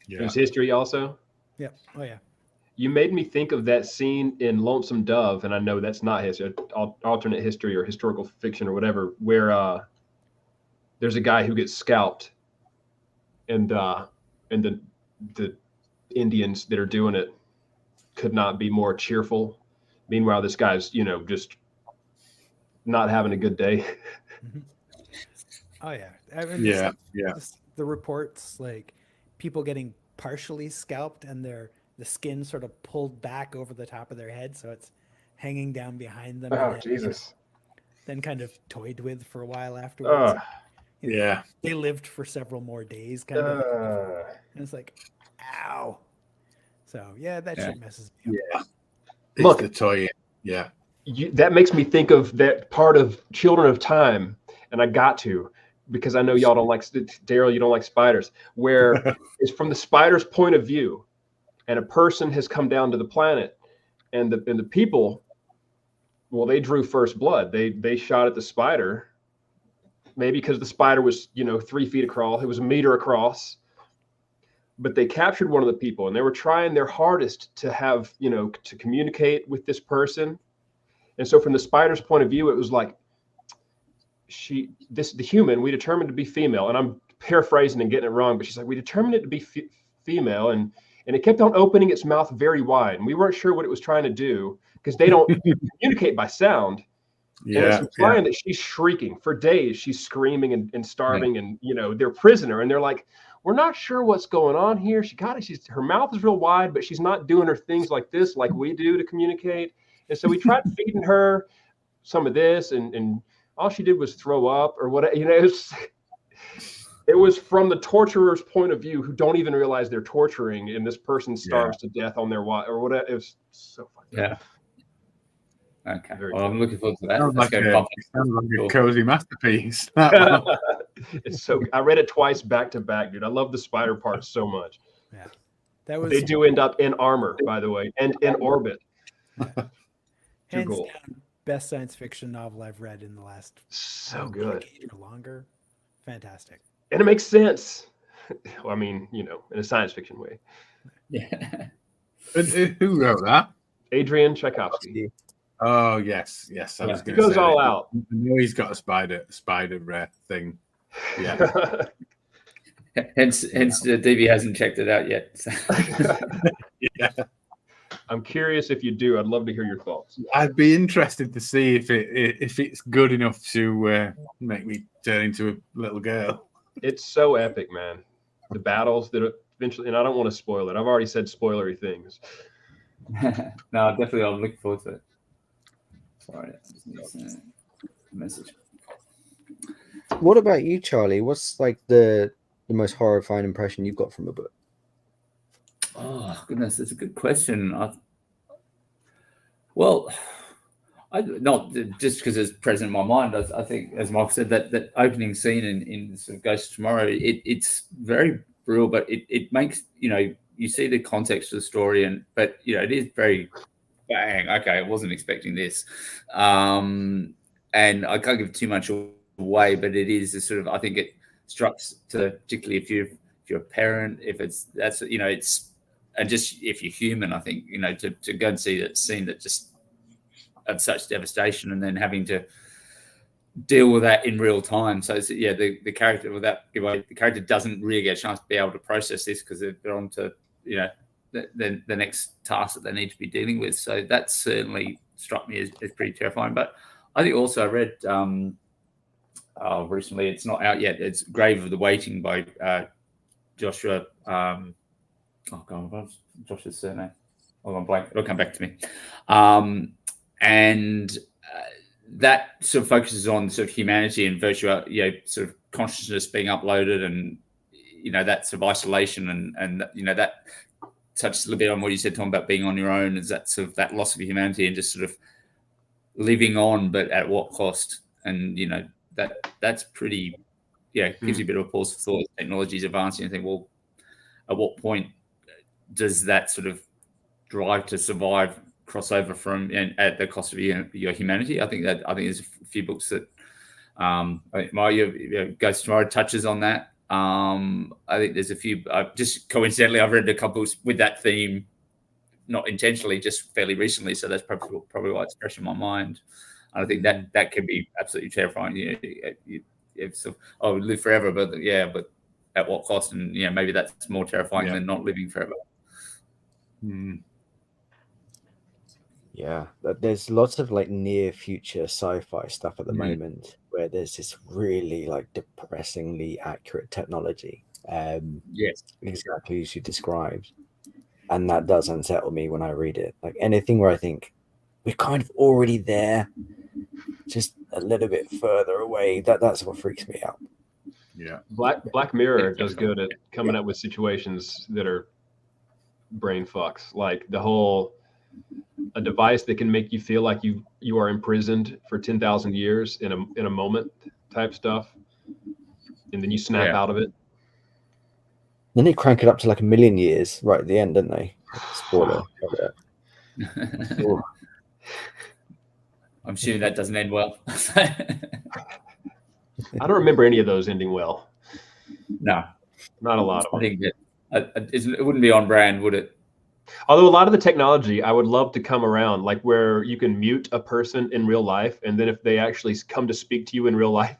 It was history also. Yeah. Oh yeah. You made me think of that scene in Lonesome Dove, and I know that's not history, alternate history or historical fiction or whatever, where there's a guy who gets scalped, and the Indians that are doing it could not be more cheerful. Meanwhile, this guy's just not having a good day. Oh yeah. The reports, like people getting partially scalped and the skin sort of pulled back over the top of their head, so it's hanging down behind them. Oh, and Jesus. Then kind of toyed with for a while afterwards. Yeah. They lived for several more days, kind of. And it's like, ow. So yeah, that shit messes me up. Yeah. Look, the toy. Yeah. That makes me think of that part of Children of Time, and I got to, because I know y'all don't like Daryl. You don't like spiders. Where it's from the spider's point of view, and a person has come down to the planet, and the people well, they drew first blood. They shot at the spider, maybe because the spider was, 3 feet across. It was a meter across. But they captured one of the people, and they were trying their hardest to have, to communicate with this person. And so from the spider's point of view, it was like the human, we determined to be female. And I'm paraphrasing and getting it wrong, but she's like, we determined it to be female. And it kept on opening its mouth very wide. And we weren't sure what it was trying to do because they don't communicate by sound. Yeah, and it's implying that she's shrieking for days. She's screaming and starving, and they're prisoner, and they're like, we're not sure what's going on here. Her mouth is real wide, but she's not doing her things like this, like we do to communicate. And so we tried feeding her some of this, and all she did was throw up or whatever. It was from the torturer's point of view, who don't even realize they're torturing, and this person starves to death on their watch or whatever. It was so funny. Yeah. Okay. Well, I'm looking forward to that. Sounds like a cozy masterpiece. It's so. I read it twice back to back, dude. I love the spider part so much. Yeah, that was. They do end up in armor, by the way, and in orbit. Hands down, best science fiction novel I've read in the last decade or longer. Fantastic. And it makes sense. Well, I mean, in a science fiction way. Yeah. Who wrote that? Adrian Tchaikovsky. Oh yes. I was going to say. He goes all out. I know he's got a spider thing. Yeah. hence DB hasn't checked it out yet. Yeah. I'm curious if you do. I'd love to hear your thoughts. I'd be interested to see if it's good enough to make me turn into a little girl. It's so epic, man. The battles that eventually, and I don't want to spoil it. I've already said spoilery things. No, definitely. I'm looking forward to it. Sorry, I just need to send a message. What about you, Charlie? What's like the most horrifying impression you've got from a book? Oh goodness, that's a good question. Not just because it's present in my mind. I think, as Mark said, that opening scene in sort of Ghost of Tomorrow, it's very brutal, but it makes you see the context of the story, but it is very bang. Okay, I wasn't expecting this, and I can't give too much away, but it is a sort of, I think it strikes to, particularly if you're a parent, and just if you're human, I think to go and see that scene that just of such devastation, and then having to deal with that in real time. So the character, without give away, the character doesn't really get a chance to be able to process this because they're on to the next task that they need to be dealing with. So that certainly struck me as pretty terrifying. But I think also I read recently, it's not out yet, it's Grave of the Waiting by Joshua. What's Joshua's surname? Hold on, blank. It'll come back to me. And that sort of focuses on sort of humanity and virtual, sort of consciousness being uploaded, and that sort of isolation, and that touches a little bit on what you said, Tom, about being on your own, is that sort of that loss of humanity and just sort of living on, but at what cost? And that's pretty, gives you a bit of a pause for thought. Technology is advancing, and think, well, at what point does that sort of drive to survive crossover from, and at the cost of your humanity? I think there's a few books that Ghost of Tomorrow touches on that. I think there's a few. Just coincidentally, I've read a couple with that theme, not intentionally, just fairly recently. So that's probably why it's fresh in my mind. And I think that can be absolutely terrifying. Live forever, but at what cost? And maybe that's more terrifying than not living forever. Yeah, there's lots of like near future sci-fi stuff at the moment where there's this really like depressingly accurate technology. Yes, exactly as you described, and that does unsettle me when I read it. Like anything where I think we're kind of already there, just a little bit further away. That's what freaks me out. Yeah, Black Mirror does good at coming up with situations that are brain fucks, like the whole a device that can make you feel like you are imprisoned for 10,000 years in a moment type stuff, and then you snap out of it. Then they crank it up to like 1 million years right at the end, didn't they? Spoiler. I'm assuming that doesn't end well. I don't remember any of those ending well. No, Not a lot of I them. think it wouldn't be on brand, would it? Although a lot of the technology I would love to come around, like where you can mute a person in real life, and then if they actually come to speak to you in real life,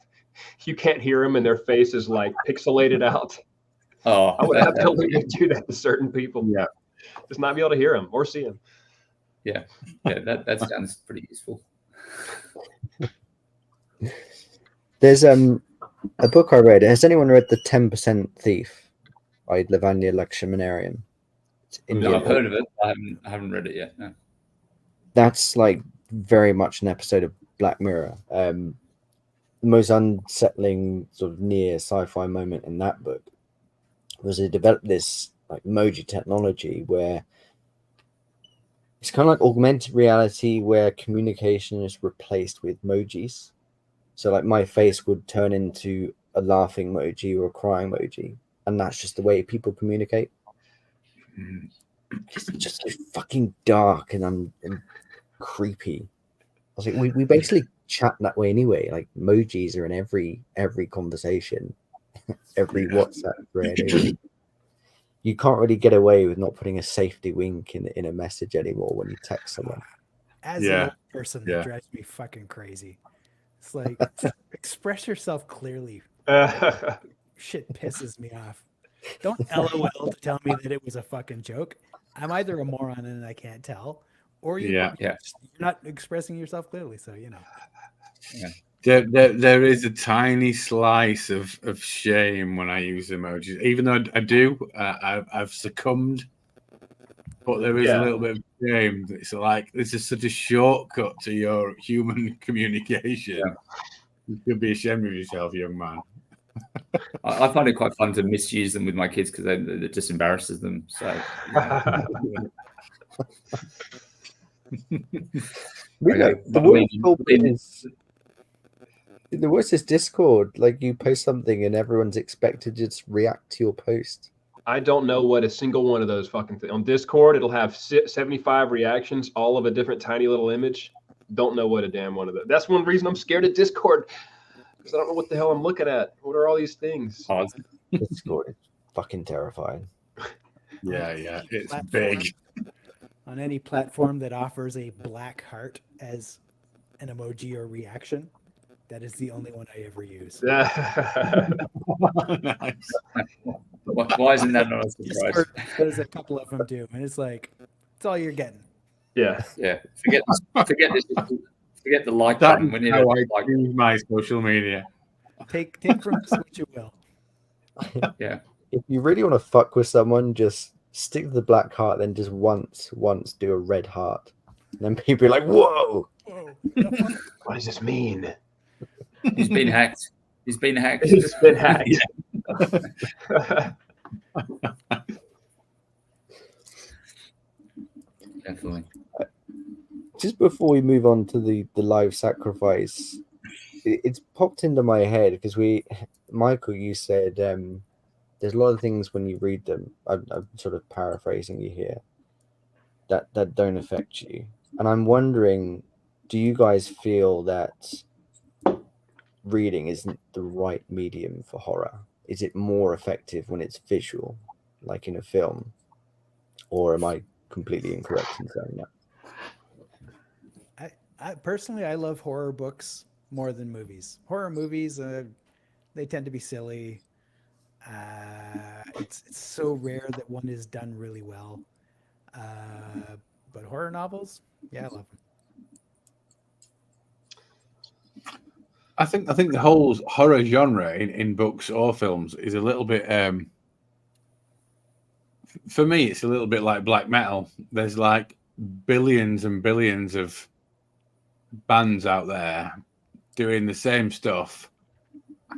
you can't hear them and their face is like pixelated out. Oh, I would absolutely do that to certain people. Yeah. Just not be able to hear them or see them. Yeah, that sounds pretty useful. There's a book I read. Has anyone read The 10% Thief by Lavanya Lakshminarayan? No, I've heard of it. I haven't read it yet. No. That's like very much an episode of Black Mirror. The most unsettling sort of near sci-fi moment in that book was they developed this like emoji technology where it's kind of like augmented reality where communication is replaced with emojis. So like my face would turn into a laughing emoji or a crying emoji, and that's just the way people communicate. It's just so fucking dark and creepy. I was like, we basically chat that way anyway. Like emojis are in every conversation, every WhatsApp thread. You can't really get away with not putting a safety wink in a message anymore when you text someone. As an old person, that drives me fucking crazy. It's like, express yourself clearly. Shit pisses me off. Don't LOL to tell me that it was a fucking joke. I'm either a moron and I can't tell, or you're not expressing yourself clearly. So, you know. Yeah. There is a tiny slice of shame when I use emojis, even though I do. I've succumbed, but there is a little bit of shame. It's like this is such a shortcut to your human communication. Yeah. You should be ashamed of yourself, young man. I find it quite fun to misuse them with my kids because it just embarrasses them. So. There was this Discord, like you post something and everyone's expected to just react to your post. I don't know what a single one of those fucking things. On Discord, it'll have 75 reactions, all of a different tiny little image. Don't know what a damn one of those. That's one reason I'm scared of Discord, because I don't know what the hell I'm looking at. What are all these things? Discord is fucking terrifying. Yeah, it's big. On any platform that offers a black heart as an emoji or reaction, that is the only one I ever use. Nice. Why isn't that not a surprise? There's a couple of them do, and it's like, it's all you're getting. Yeah. Forget the like button. When you how I use my social media. Take from this what you will. Yeah. If you really want to fuck with someone, just stick to the black heart, then just once do a red heart. And then people are like, whoa! What does this mean? He's been hacked. He's been hacked. He's been hacked. Definitely. Just before we move on to the live sacrifice, it's popped into my head because Michael, you said there's a lot of things when you read them. I'm sort of paraphrasing you here. That don't affect you, and I'm wondering, do you guys feel that reading isn't the right medium for horror? Is it more effective when it's visual, like in a film, or am I completely incorrect in saying that? I personally, I love horror books more than movies. Horror movies, they tend to be silly. It's so rare that one is done really well. But horror novels, yeah, I love them. I think the whole horror genre in books or films is a little bit. For me, it's a little bit like black metal. There's like billions and billions of bands out there doing the same stuff.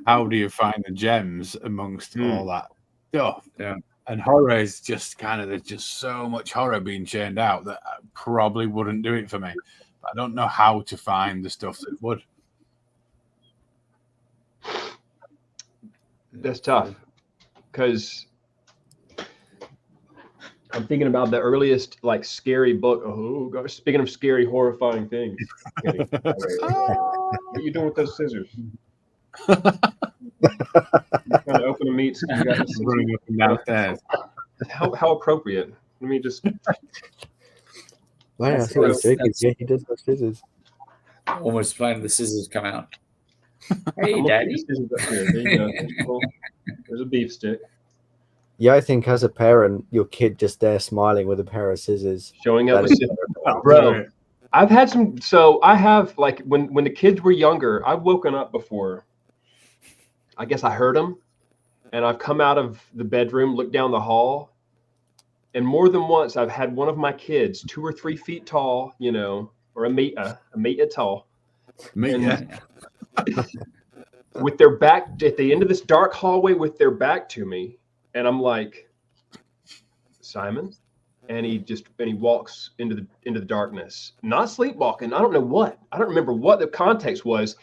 How do you find the gems amongst all that stuff? Yeah. And horror is just there's just so much horror being churned out that I probably wouldn't do it for me. But I don't know how to find the stuff that would. That's tough because I'm thinking about the earliest like scary book. Oh gosh, speaking of scary, horrifying things. Kenny, what are you doing with those scissors? You trying to open a meat? You got Running up and downstairs. how appropriate. Let me just. Well, I see what he's doing. Yeah, he does have scissors. Almost playing the scissors come out. Hey, I'm Daddy. scissors up here. There you go. There's a beef stick. Yeah, I think as a parent, your kid just there smiling with a pair of scissors. Showing up That with is- scissors. Bro, I've had some. So I have like when the kids were younger, I've woken up before. I guess I heard them, and I've come out of the bedroom, looked down the hall, and more than once I've had one of my kids, 2 or 3 feet tall, you know, or a meter tall, with their back at the end of this dark hallway with their back to me, and I'm like, Simon, and he walks into the darkness, not sleepwalking. I don't know what. I don't remember what the context was.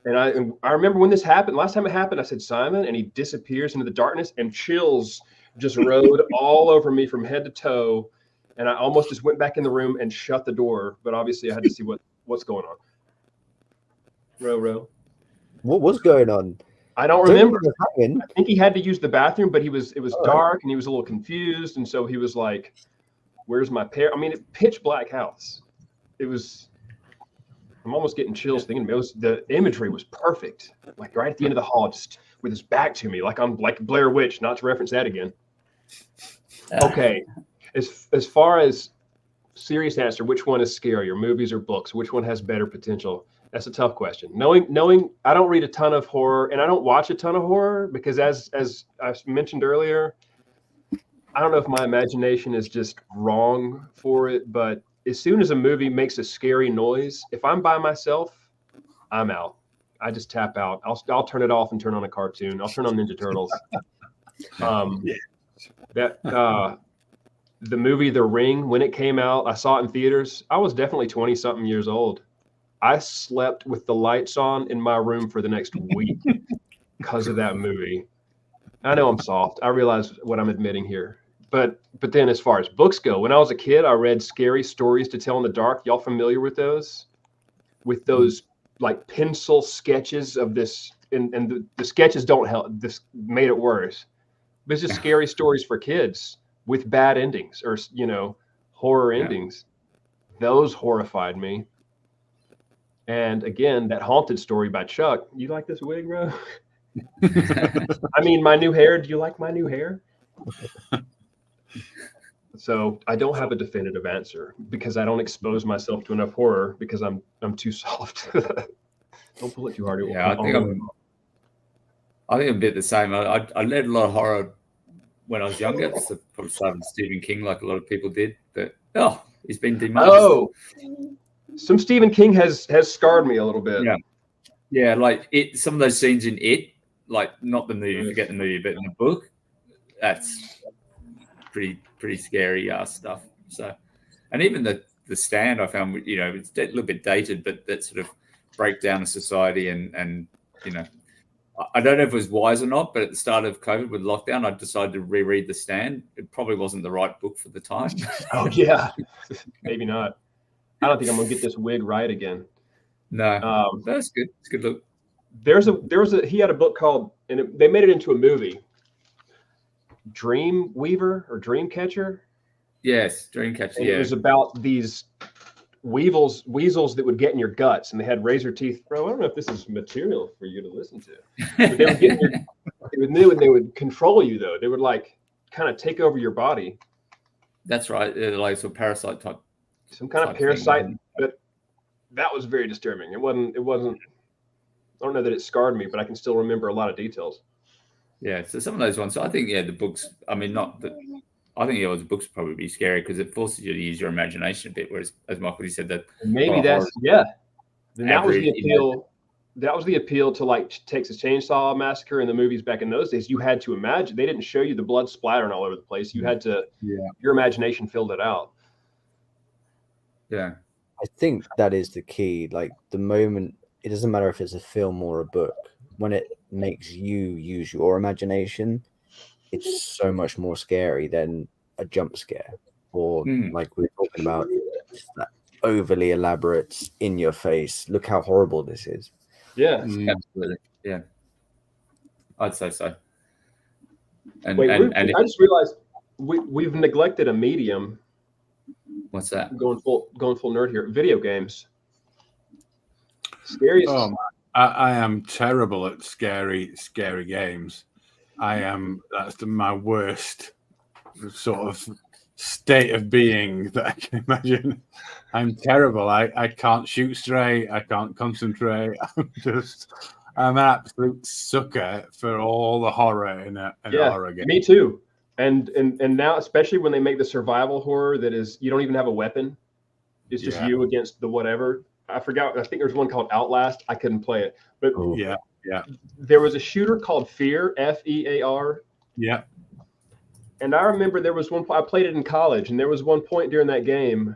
And I remember when this happened, last time it happened, I said, Simon, and he disappears into the darkness, and chills just rode all over me from head to toe. And I almost just went back in the room and shut the door. But obviously I had to see what's going on. Row. What was going on? I don't remember. I I think he had to use the bathroom, but it was Oh. dark and he was a little confused. And so he was like, where's my pair? I mean, pitch black house. I'm almost getting chills thinking the imagery was perfect. Like right at the end of the hall, just with his back to me, like I'm like Blair Witch, not to reference that again. Okay. As far as serious answer, which one is scarier, movies or books? Which one has better potential? That's a tough question. Knowing I don't read a ton of horror and I don't watch a ton of horror because as I mentioned earlier, I don't know if my imagination is just wrong for it, but as soon as a movie makes a scary noise, if I'm by myself, I'm out. I just tap out. I'll turn it off and turn on a cartoon. I'll turn on Ninja Turtles. The movie The Ring, when it came out, I saw it in theaters. I was definitely 20-something years old. I slept with the lights on in my room for the next week because of that movie. I know I'm soft. I realize what I'm admitting here. But then as far as books go, when I was a kid, I read scary stories to tell in the dark. Y'all familiar with those? With those like pencil sketches of this, and the sketches don't help. This made it worse. But it's just scary stories for kids with bad endings or, you know, horror endings. Those horrified me. And again, that haunted story by Chuck. You like this wig, bro? I mean, my new hair. Do you like my new hair? So I don't have a definitive answer because I don't expose myself to enough horror because I'm too soft. Don't pull it too hard. Yeah, I think I'm a bit the same. I read a lot of horror when I was younger. So probably started with Stephen King, like a lot of people did. But he's been demoted. Oh, some Stephen King has scarred me a little bit. Yeah, like some of those scenes in It, like not the movie, forget the movie, but in the book, that's pretty scary stuff. So, and even the Stand, I found, you know, it's a little bit dated, but that sort of breakdown of society and you know, I don't know if it was wise or not, but at the start of COVID with lockdown, I decided to reread The Stand. It probably wasn't the right book for the time. Oh yeah, maybe not. I don't think I'm gonna get this wig right again. No, that's good. It's a good look. He had a book called, and they made it into a movie. Dreamweaver or Dreamcatcher. Yes, Dreamcatcher. Yeah, it was about these weasels that would get in your guts, and they had razor teeth. Bro, I don't know if this is material for you to listen to. But they would get in they would control you though. They would like kind of take over your body. That's right. Like some parasite type. Some kind of parasite, but that was very disturbing. It wasn't. I don't know that it scarred me, but I can still remember a lot of details. Yeah, so some of those ones. So I think the books. I mean, not that. I think the books probably be scary because it forces you to use your imagination a bit. Whereas, as Michael said, that maybe that's Then that was the appeal. That was the appeal to like Texas Chainsaw Massacre and the movies back in those days. You had to imagine. They didn't show you the blood splattering all over the place. You had to. Your imagination filled it out. Yeah, I think that is the key. Like the moment, it doesn't matter if it's a film or a book. When it makes you use your imagination, it's so much more scary than a jump scare, or like we were talking about, just that overly elaborate, in your face, look how horrible this is. Yeah. Absolutely. Yeah. I'd say so. And, Wait, and I just realized we've neglected a medium. What's that? Going full nerd here. Video games. Scariest. Oh, I am terrible at scary games. That's my worst sort of state of being that I can imagine. I'm terrible. I can't shoot straight. I can't concentrate. I'm an absolute sucker for all the horror in a horror game. Me too. And now, especially when they make the survival horror that is, you don't even have a weapon. It's just you against the whatever. I forgot. I think there's one called Outlast. I couldn't play it, but yeah. There was a shooter called Fear, Fear. Yeah. And I remember there was one. I played it in college, and there was one point during that game,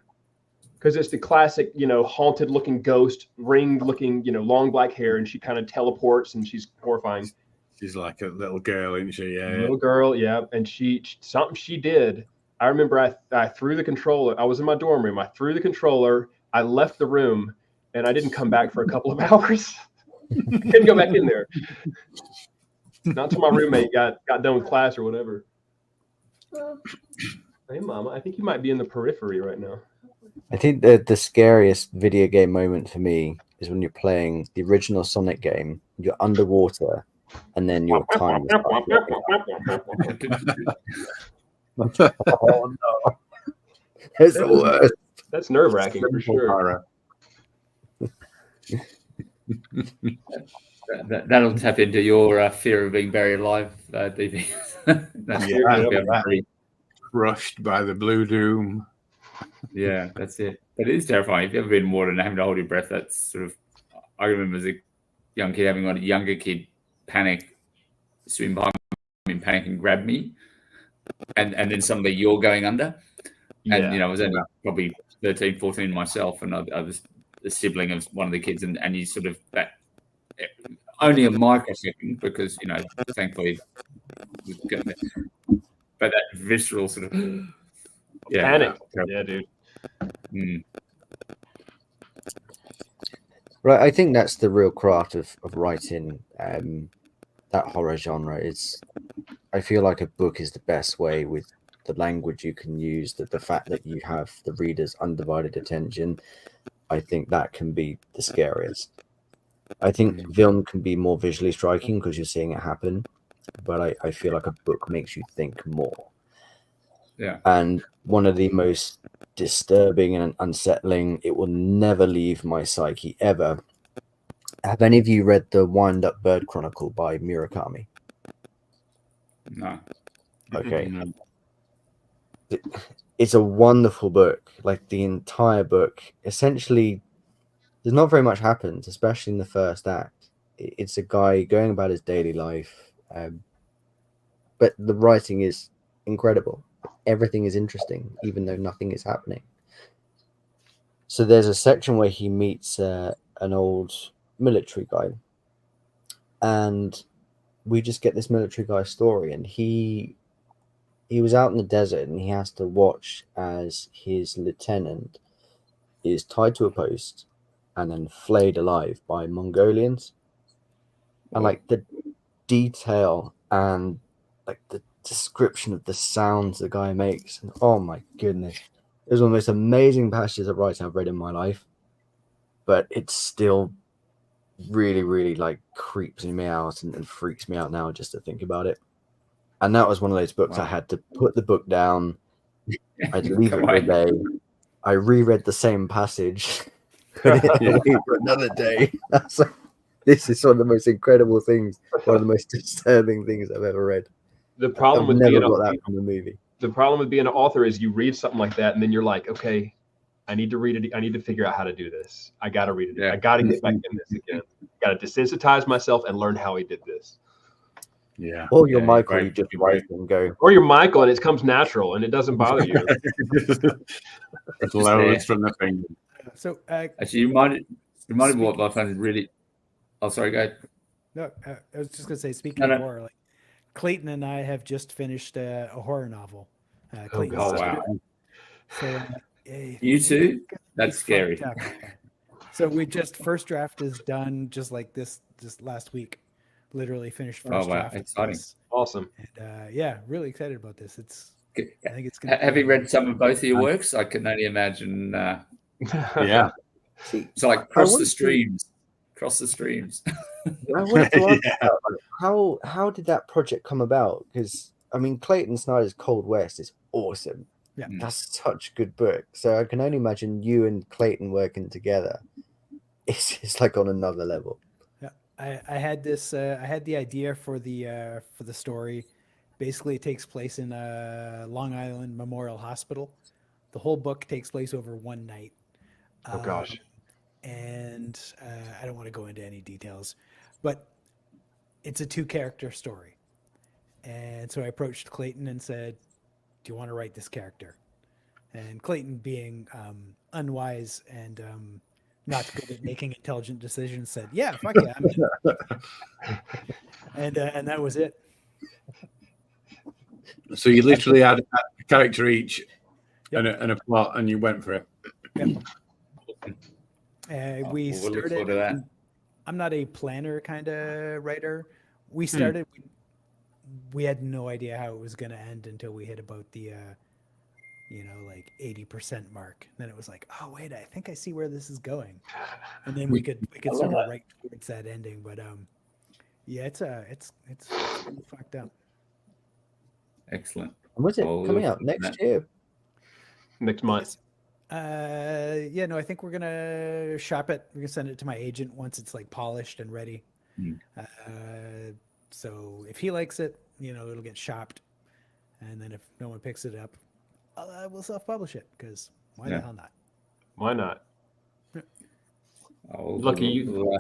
because it's the classic, haunted-looking ghost, ringed-looking, long black hair, and she kind of teleports, and she's horrifying. She's like a little girl, isn't she? Yeah. Little girl, yeah. And something she did. I remember I threw the controller. I was in my dorm room. I threw the controller. I left the room, and I didn't come back for a couple of hours. I couldn't go back in there. Not until my roommate got done with class or whatever. Hey, Mama, I think you might be in the periphery right now. I think the scariest video game moment for me is when you're playing the original Sonic game, you're underwater, and then your time is oh no. It's the worst. That's nerve-wracking for sure. That'll tap into your fear of being buried alive, DB. Very crushed by the blue doom. Yeah, that's it. But it is terrifying. If you've ever been in water and having to hold your breath, that's sort of. I remember as a young kid having a younger kid panic, swim behind me in panic and grab me, and then suddenly you're going under. And I was only probably 13, 14 myself, and I was a sibling of one of the kids, and you sort of that only a microsecond because thankfully, but that visceral sort of panic. Yeah, dude. Right, I think that's the real craft of writing that horror genre. I feel like a book is the best way with the language you can use, the fact that you have the reader's undivided attention. I think that can be the scariest. I think film can be more visually striking because you're seeing it happen, but I feel like a book makes you think more. Yeah. And one of the most disturbing and unsettling, it will never leave my psyche ever. Have any of you read the Wind Up Bird Chronicle by Murakami? No. Okay. It's a wonderful book. Like the entire book, essentially, there's not very much happens, especially in the first act. It's a guy going about his daily life, but the writing is incredible. Everything is interesting, even though nothing is happening. So there's a section where he meets an old military guy, and we just get this military guy's story, and he was out in the desert, and he has to watch as his lieutenant is tied to a post and then flayed alive by Mongolians. And like the detail and like the description of the sounds the guy makes, and oh my goodness, it was one of the most amazing passages of writing I've read in my life. But it's still really, really like creeps me out and freaks me out now just to think about it. And that was one of those books I had to put the book down. I'd leave it for a day. I reread the same passage, put it away for another day. This is one of the most incredible things, one of the most disturbing things I've ever read. The problem with being that from the movie. The problem with being an author is you read something like that, and then you're like, okay, I need to read it. I need to figure out how to do this. I got to read it. Yeah. I got to get back in this again. Got to desensitize myself and learn how he did this. Yeah. Or you're Michael, you just write and go. Or you're Michael, and it comes natural, and it doesn't bother you. It flows from the finger. So actually, you reminded me what I found really. Oh, sorry, go ahead. No, I was just gonna say, speaking of horror, like Clayton and I have just finished a horror novel. Clayton's God. sister. Wow. So You too? it's That's scary. fucked up. So we just first draft is done just like this last week. Literally finished first Oh, wow. draft. of Exciting. this. Awesome. And yeah, really excited about this. I think it's gonna. Have you read some of both of your works? I can only imagine. Yeah. See, It's like I cross the wanted to- streams. Cross the streams. I wanted to ask Yeah. about, like, how did that project come about? Because I mean, Clayton Snyder's Cold West is awesome. Yeah. That's such a good book. So I can only imagine you and Clayton working together. It's like on another level. Yeah, I had this. I had the idea for the story. Basically, it takes place in Long Island Memorial Hospital. The whole book takes place over one night. Oh gosh. And I don't want to go into any details, but it's a 2-character story. And so I approached Clayton and said, "Do you want to write this character?" And Clayton, being unwise and not good at making intelligent decisions, said, "Yeah, fuck yeah, I'm in." And that was it. So you literally had a character each Yep. and a plot, and you went for it. Yep. We We'll look forward started. to that. I'm not a planner kind of writer. We started. We had no idea how it was going to end until we hit about the, like 80% mark. Then it was like, oh wait, I think I see where this is going, and then we could sort of write towards that ending. But yeah, it's really fucked up. Excellent. And was it Well, coming we'll out look at next that. year? Next month. Yeah, no, I think we're gonna shop it. We're gonna send it to my agent once it's like polished and ready. So if he likes it, it'll get shopped, and then if no one picks it up, we'll self-publish it, because why the hell not? Why not? Oh, Lucky you.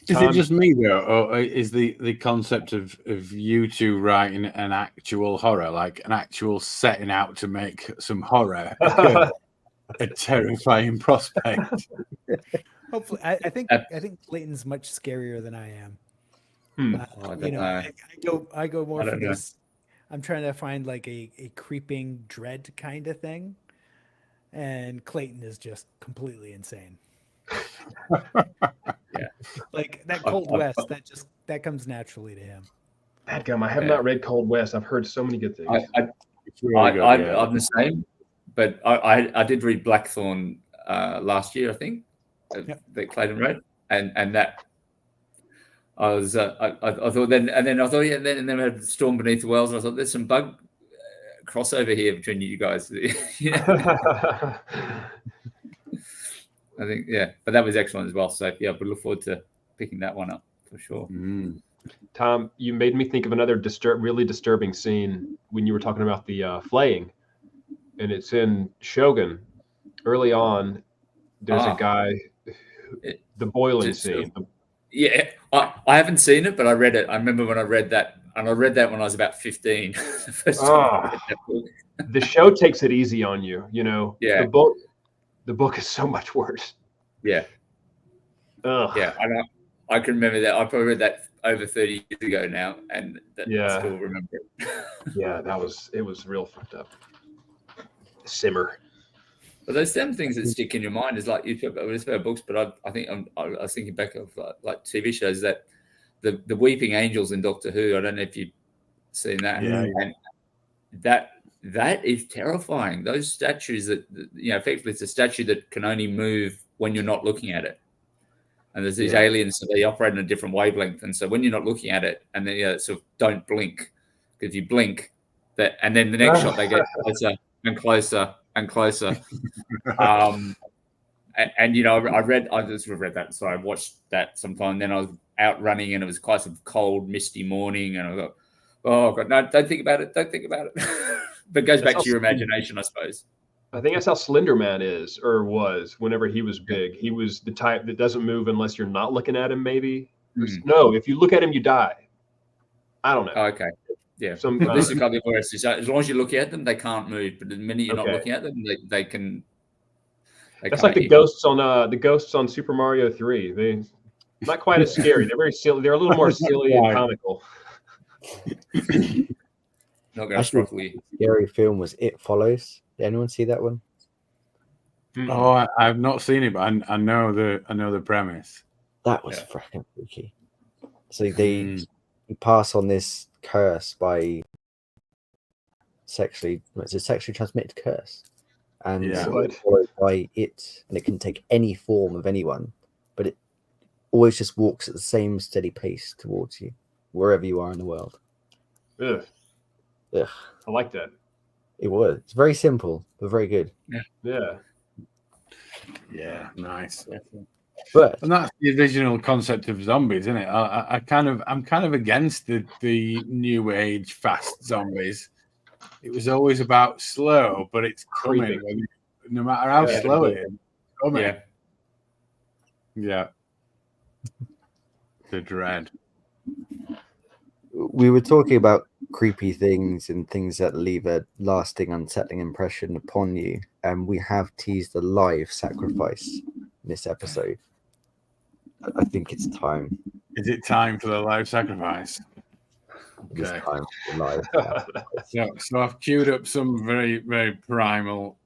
Is Tom- it just me though, or is the concept of you two writing an actual horror, like an actual setting out to make some horror, a terrifying prospect? Hopefully, I think Clayton's much scarier than I am. I don't know. I go more I for don't know. this. I'm trying to find like a creeping dread kind of thing, and Clayton is just completely insane. Yeah. Like that Cold West, that comes naturally to him. Dadgum, I have not read Cold West. I've heard so many good things. It's really good, yeah. I'm the same, but I did read Blackthorn last year, I think, that Clayton wrote, and that I was I thought then I thought and then we had Storm Beneath the Wells, and I thought there's some bug crossover here between you guys. I think, but that was excellent as well. So we look forward to picking that one up for sure. Tom, you made me think of another really disturbing scene when you were talking about the flaying, and it's in Shogun. Early on, there's a guy, the boiling scene. Yeah, I haven't seen it, but I read it. I remember when I read that, and I read that when I was about 15. The first time I read that book. The show takes it easy on you, Yeah. The book is so much worse. Yeah. Ugh. Yeah, I can remember that. I probably read that over 30 years ago now, and I still remember it. Yeah, it was real fucked up. Simmer. But those same things that stick in your mind is like, you talk about books, but I think I was thinking back of like TV shows, that the Weeping Angels in Doctor Who. I don't know if you've seen that. Yeah. And that is terrifying. Those statues that, effectively it's a statue that can only move when you're not looking at it. And there's these aliens, so they operate in a different wavelength. And so when you're not looking at it, and then sort of don't blink, because if you blink, and then the next shot they get closer and closer and closer. I just read that, so I watched that sometime. Then I was out running, and it was quite a cold, misty morning, and I thought, oh God, no, don't think about it. Don't think about it. But it goes back to your imagination, I suppose. I think that's how Slender Man is, or was, whenever he was big. He was the type that doesn't move unless you're not looking at him, maybe. No, if you look at him, you die. I don't know. Oh, okay. Yeah. This is kind of worse. As long as you're looking at them, they can't move. But the minute you're not looking at them, they can. That's like the ghosts on Super Mario 3. They're not quite as scary. They're very silly. They're a little more silly and comical. not going to Actually, throttle you. scary film was It Follows. Did anyone see that one? Oh, I've not seen it, but I know the premise. That was freaking freaky. So you pass on this curse by sexually transmitted curse, and it's followed by it, and it can take any form of anyone, but it always just walks at the same steady pace towards you, wherever you are in the world. Ugh. Ugh. I like that. It's very simple, but very good. Yeah, nice. But and that's the original concept of zombies, isn't it? I'm kind of against the new age fast zombies. It was always about slow, but it's coming. No matter how slow it is, it's coming. Yeah. The dread. We were talking about creepy things and things that leave a lasting, unsettling impression upon you, and we have teased a live sacrifice in this episode. I think it's time. Is it time for the live sacrifice? Okay. It's time for the live sacrifice. So I've queued up some very, very primal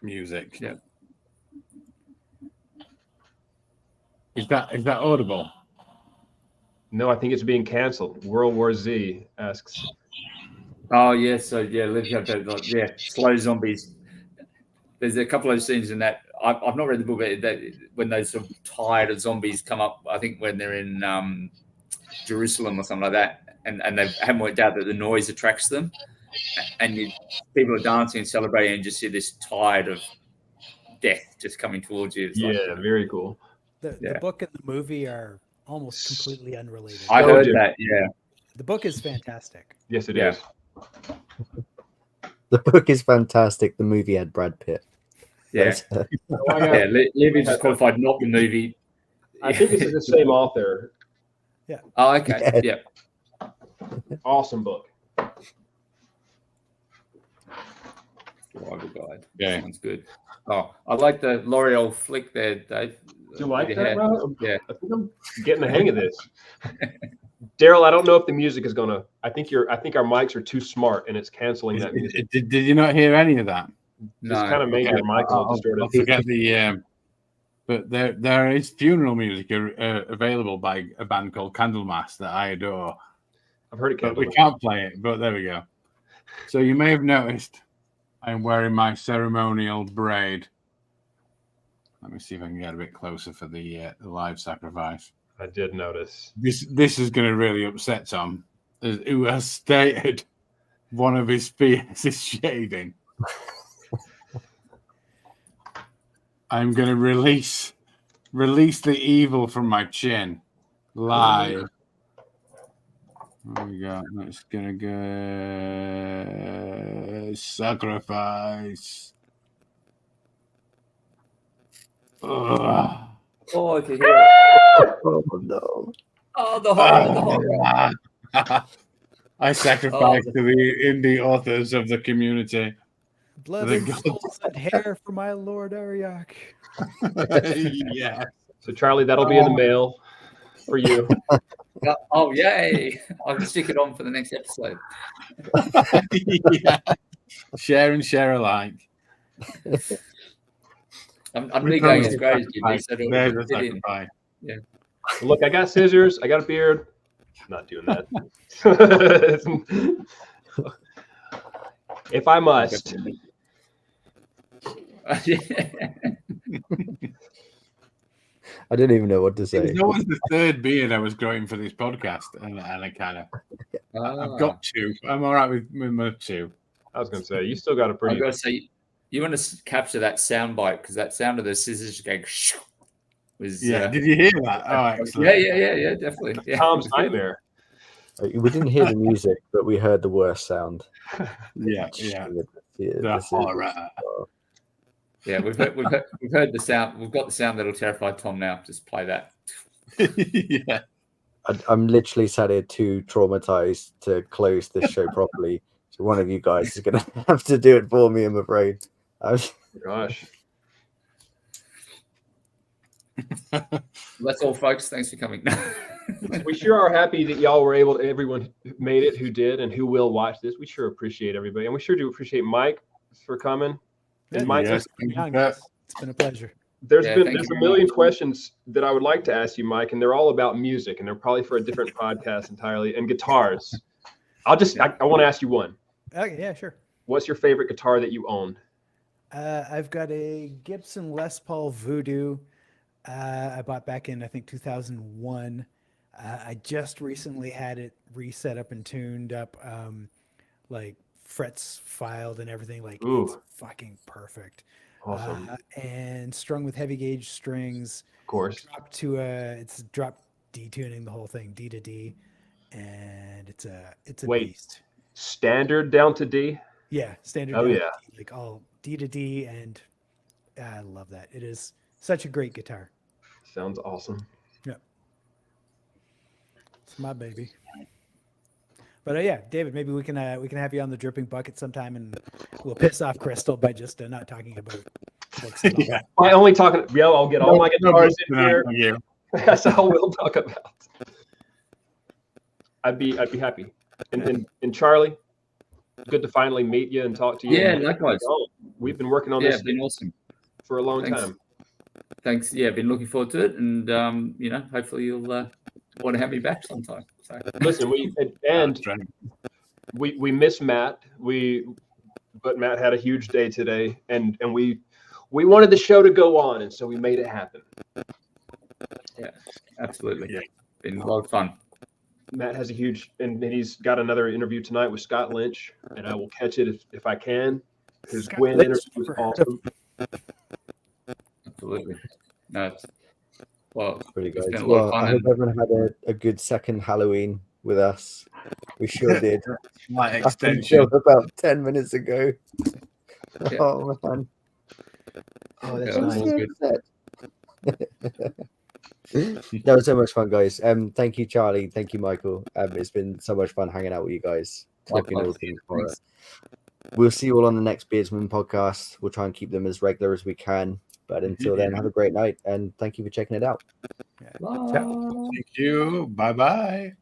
music. Yeah. Is that audible? No, I think it's being cancelled. World War Z asks. Oh yeah, so yeah, slow zombies. There's a couple of scenes in that. I've not read the book, but that when those sort of tired of zombies come up, I think when they're in Jerusalem or something like that, and they haven't worked out that the noise attracts them, and people are dancing and celebrating, and just see this tide of death just coming towards you. It's very cool. The book and the movie are almost completely unrelated. I heard that. Yeah, the book is fantastic. Yes, it is. The book is fantastic. The movie had Brad Pitt. Yeah, Levy just qualified, not the movie. I think it's the same author. Yeah. Oh, okay. Yeah. Awesome book. Survival Guide. Yeah, sounds good. Oh, I like the L'Oreal flick there, Dave. Do you like that, bro? Yeah. I think I'm getting the hang of this. Daryl, I don't know if the music is gonna. I think our mics are too smart, and it's canceling that music. Did you not hear any of that? Just kind of made your mic a little distorted. I'll forget the. But there is funeral music available by a band called Candlemass that I adore. I've heard it. But we can't play it. But there we go. So you may have noticed I'm wearing my ceremonial braid. Let me see if I can get a bit closer for the live sacrifice. I did notice. This is going to really upset Tom, who has stated one of his fears is shaving. I'm going to release the evil from my chin live. There we go. That's going to go sacrifice. Ugh. Oh, I can hear it. Oh no! Oh, the horror! I sacrifice to the indie authors of the community. Blood and souls and hair for my Lord Ariak. Yeah. So Charlie, that'll be in the mail for you. Oh yay! I'll stick it on for the next episode. Yeah. Share and share alike. I'm really going as great as Jimmy. So yeah. Look, I got scissors. I got a beard. I'm not doing that. If I must. I didn't even know what to say. It was always the third beard I was growing for this podcast, and I kind of I've got two. I'm all right with my two. I was going to say, you still got a pretty. I got to say, you want to capture that sound bite because that sound of the scissors going was. Did you hear that? Oh, excellent. Yeah, definitely. Yeah. Tom's nightmare. We didn't hear the music, but we heard the worst sound. Yeah. Yeah, we've heard the sound. We've got the sound that'll terrify Tom now. Just play that. Yeah. I'm literally sat here too traumatized to close this show properly. So one of you guys is going to have to do it for me, I'm afraid. Gosh. That's all, folks. Thanks for coming. We sure are happy that y'all were able to, everyone who made it, who did, and who will watch this. We sure appreciate everybody. And we sure do appreciate Mike for coming. And Mike, Yes, it's been a pleasure. there's Yeah, a thank you million very much. questions that I would like to ask you, Mike, and they're all about music, and they're probably for a different podcast entirely, and guitars. I want to ask you one. Okay, yeah, sure. What's your favorite guitar that you own? I've got a Gibson Les Paul Voodoo. I bought back in, I think, 2001. I just recently had it reset up and tuned up, like frets filed and everything. Like, it's fucking perfect. Awesome. And strung with heavy gauge strings. Of course. It's drop D tuning the whole thing, D to D, and it's a beast. Standard down to D? Yeah, standard. Oh down yeah, to D, like all D to D, and I love that. It is such a great guitar. Sounds awesome. Yeah, it's my baby. But yeah, David, maybe we can have you on the Dripping Bucket sometime, and we'll piss off Crystal by just not talking about books. Yeah. By only talking, I'll get all my guitars in here. Yeah. That's all we'll talk about. I'd be happy. And Charlie, good to finally meet you and talk to you. Yeah, likewise. We've been working on Yeah, this it's been awesome. for a long Thanks. time. Thanks. Yeah, been looking forward to it, and hopefully you'll want to have me back sometime. So. Listen, we miss Matt. But Matt had a huge day today, and we wanted the show to go on, and so we made it happen. Yeah, absolutely. Yeah, been a lot of fun. Matt has and he's got another interview tonight with Scott Lynch, and I will catch it if I can. His Gwen interview was awesome. Absolutely. No, Pretty good. It's been a lot Well, of fun I hope everyone had a good second Halloween with us. We sure did. My Up extension. until about 10 minutes ago. Yeah. Oh man. Oh, that's Yeah, nice. all good. That was so much fun, guys. Thank you, Charlie. Thank you, Michael. It's been so much fun hanging out with you guys. Talking all things horror. Thanks. We'll see you all on the next Beardsmen podcast. We'll try and keep them as regular as we can. But until then, have a great night, and thank you for checking it out. Bye. Thank you. Bye-bye.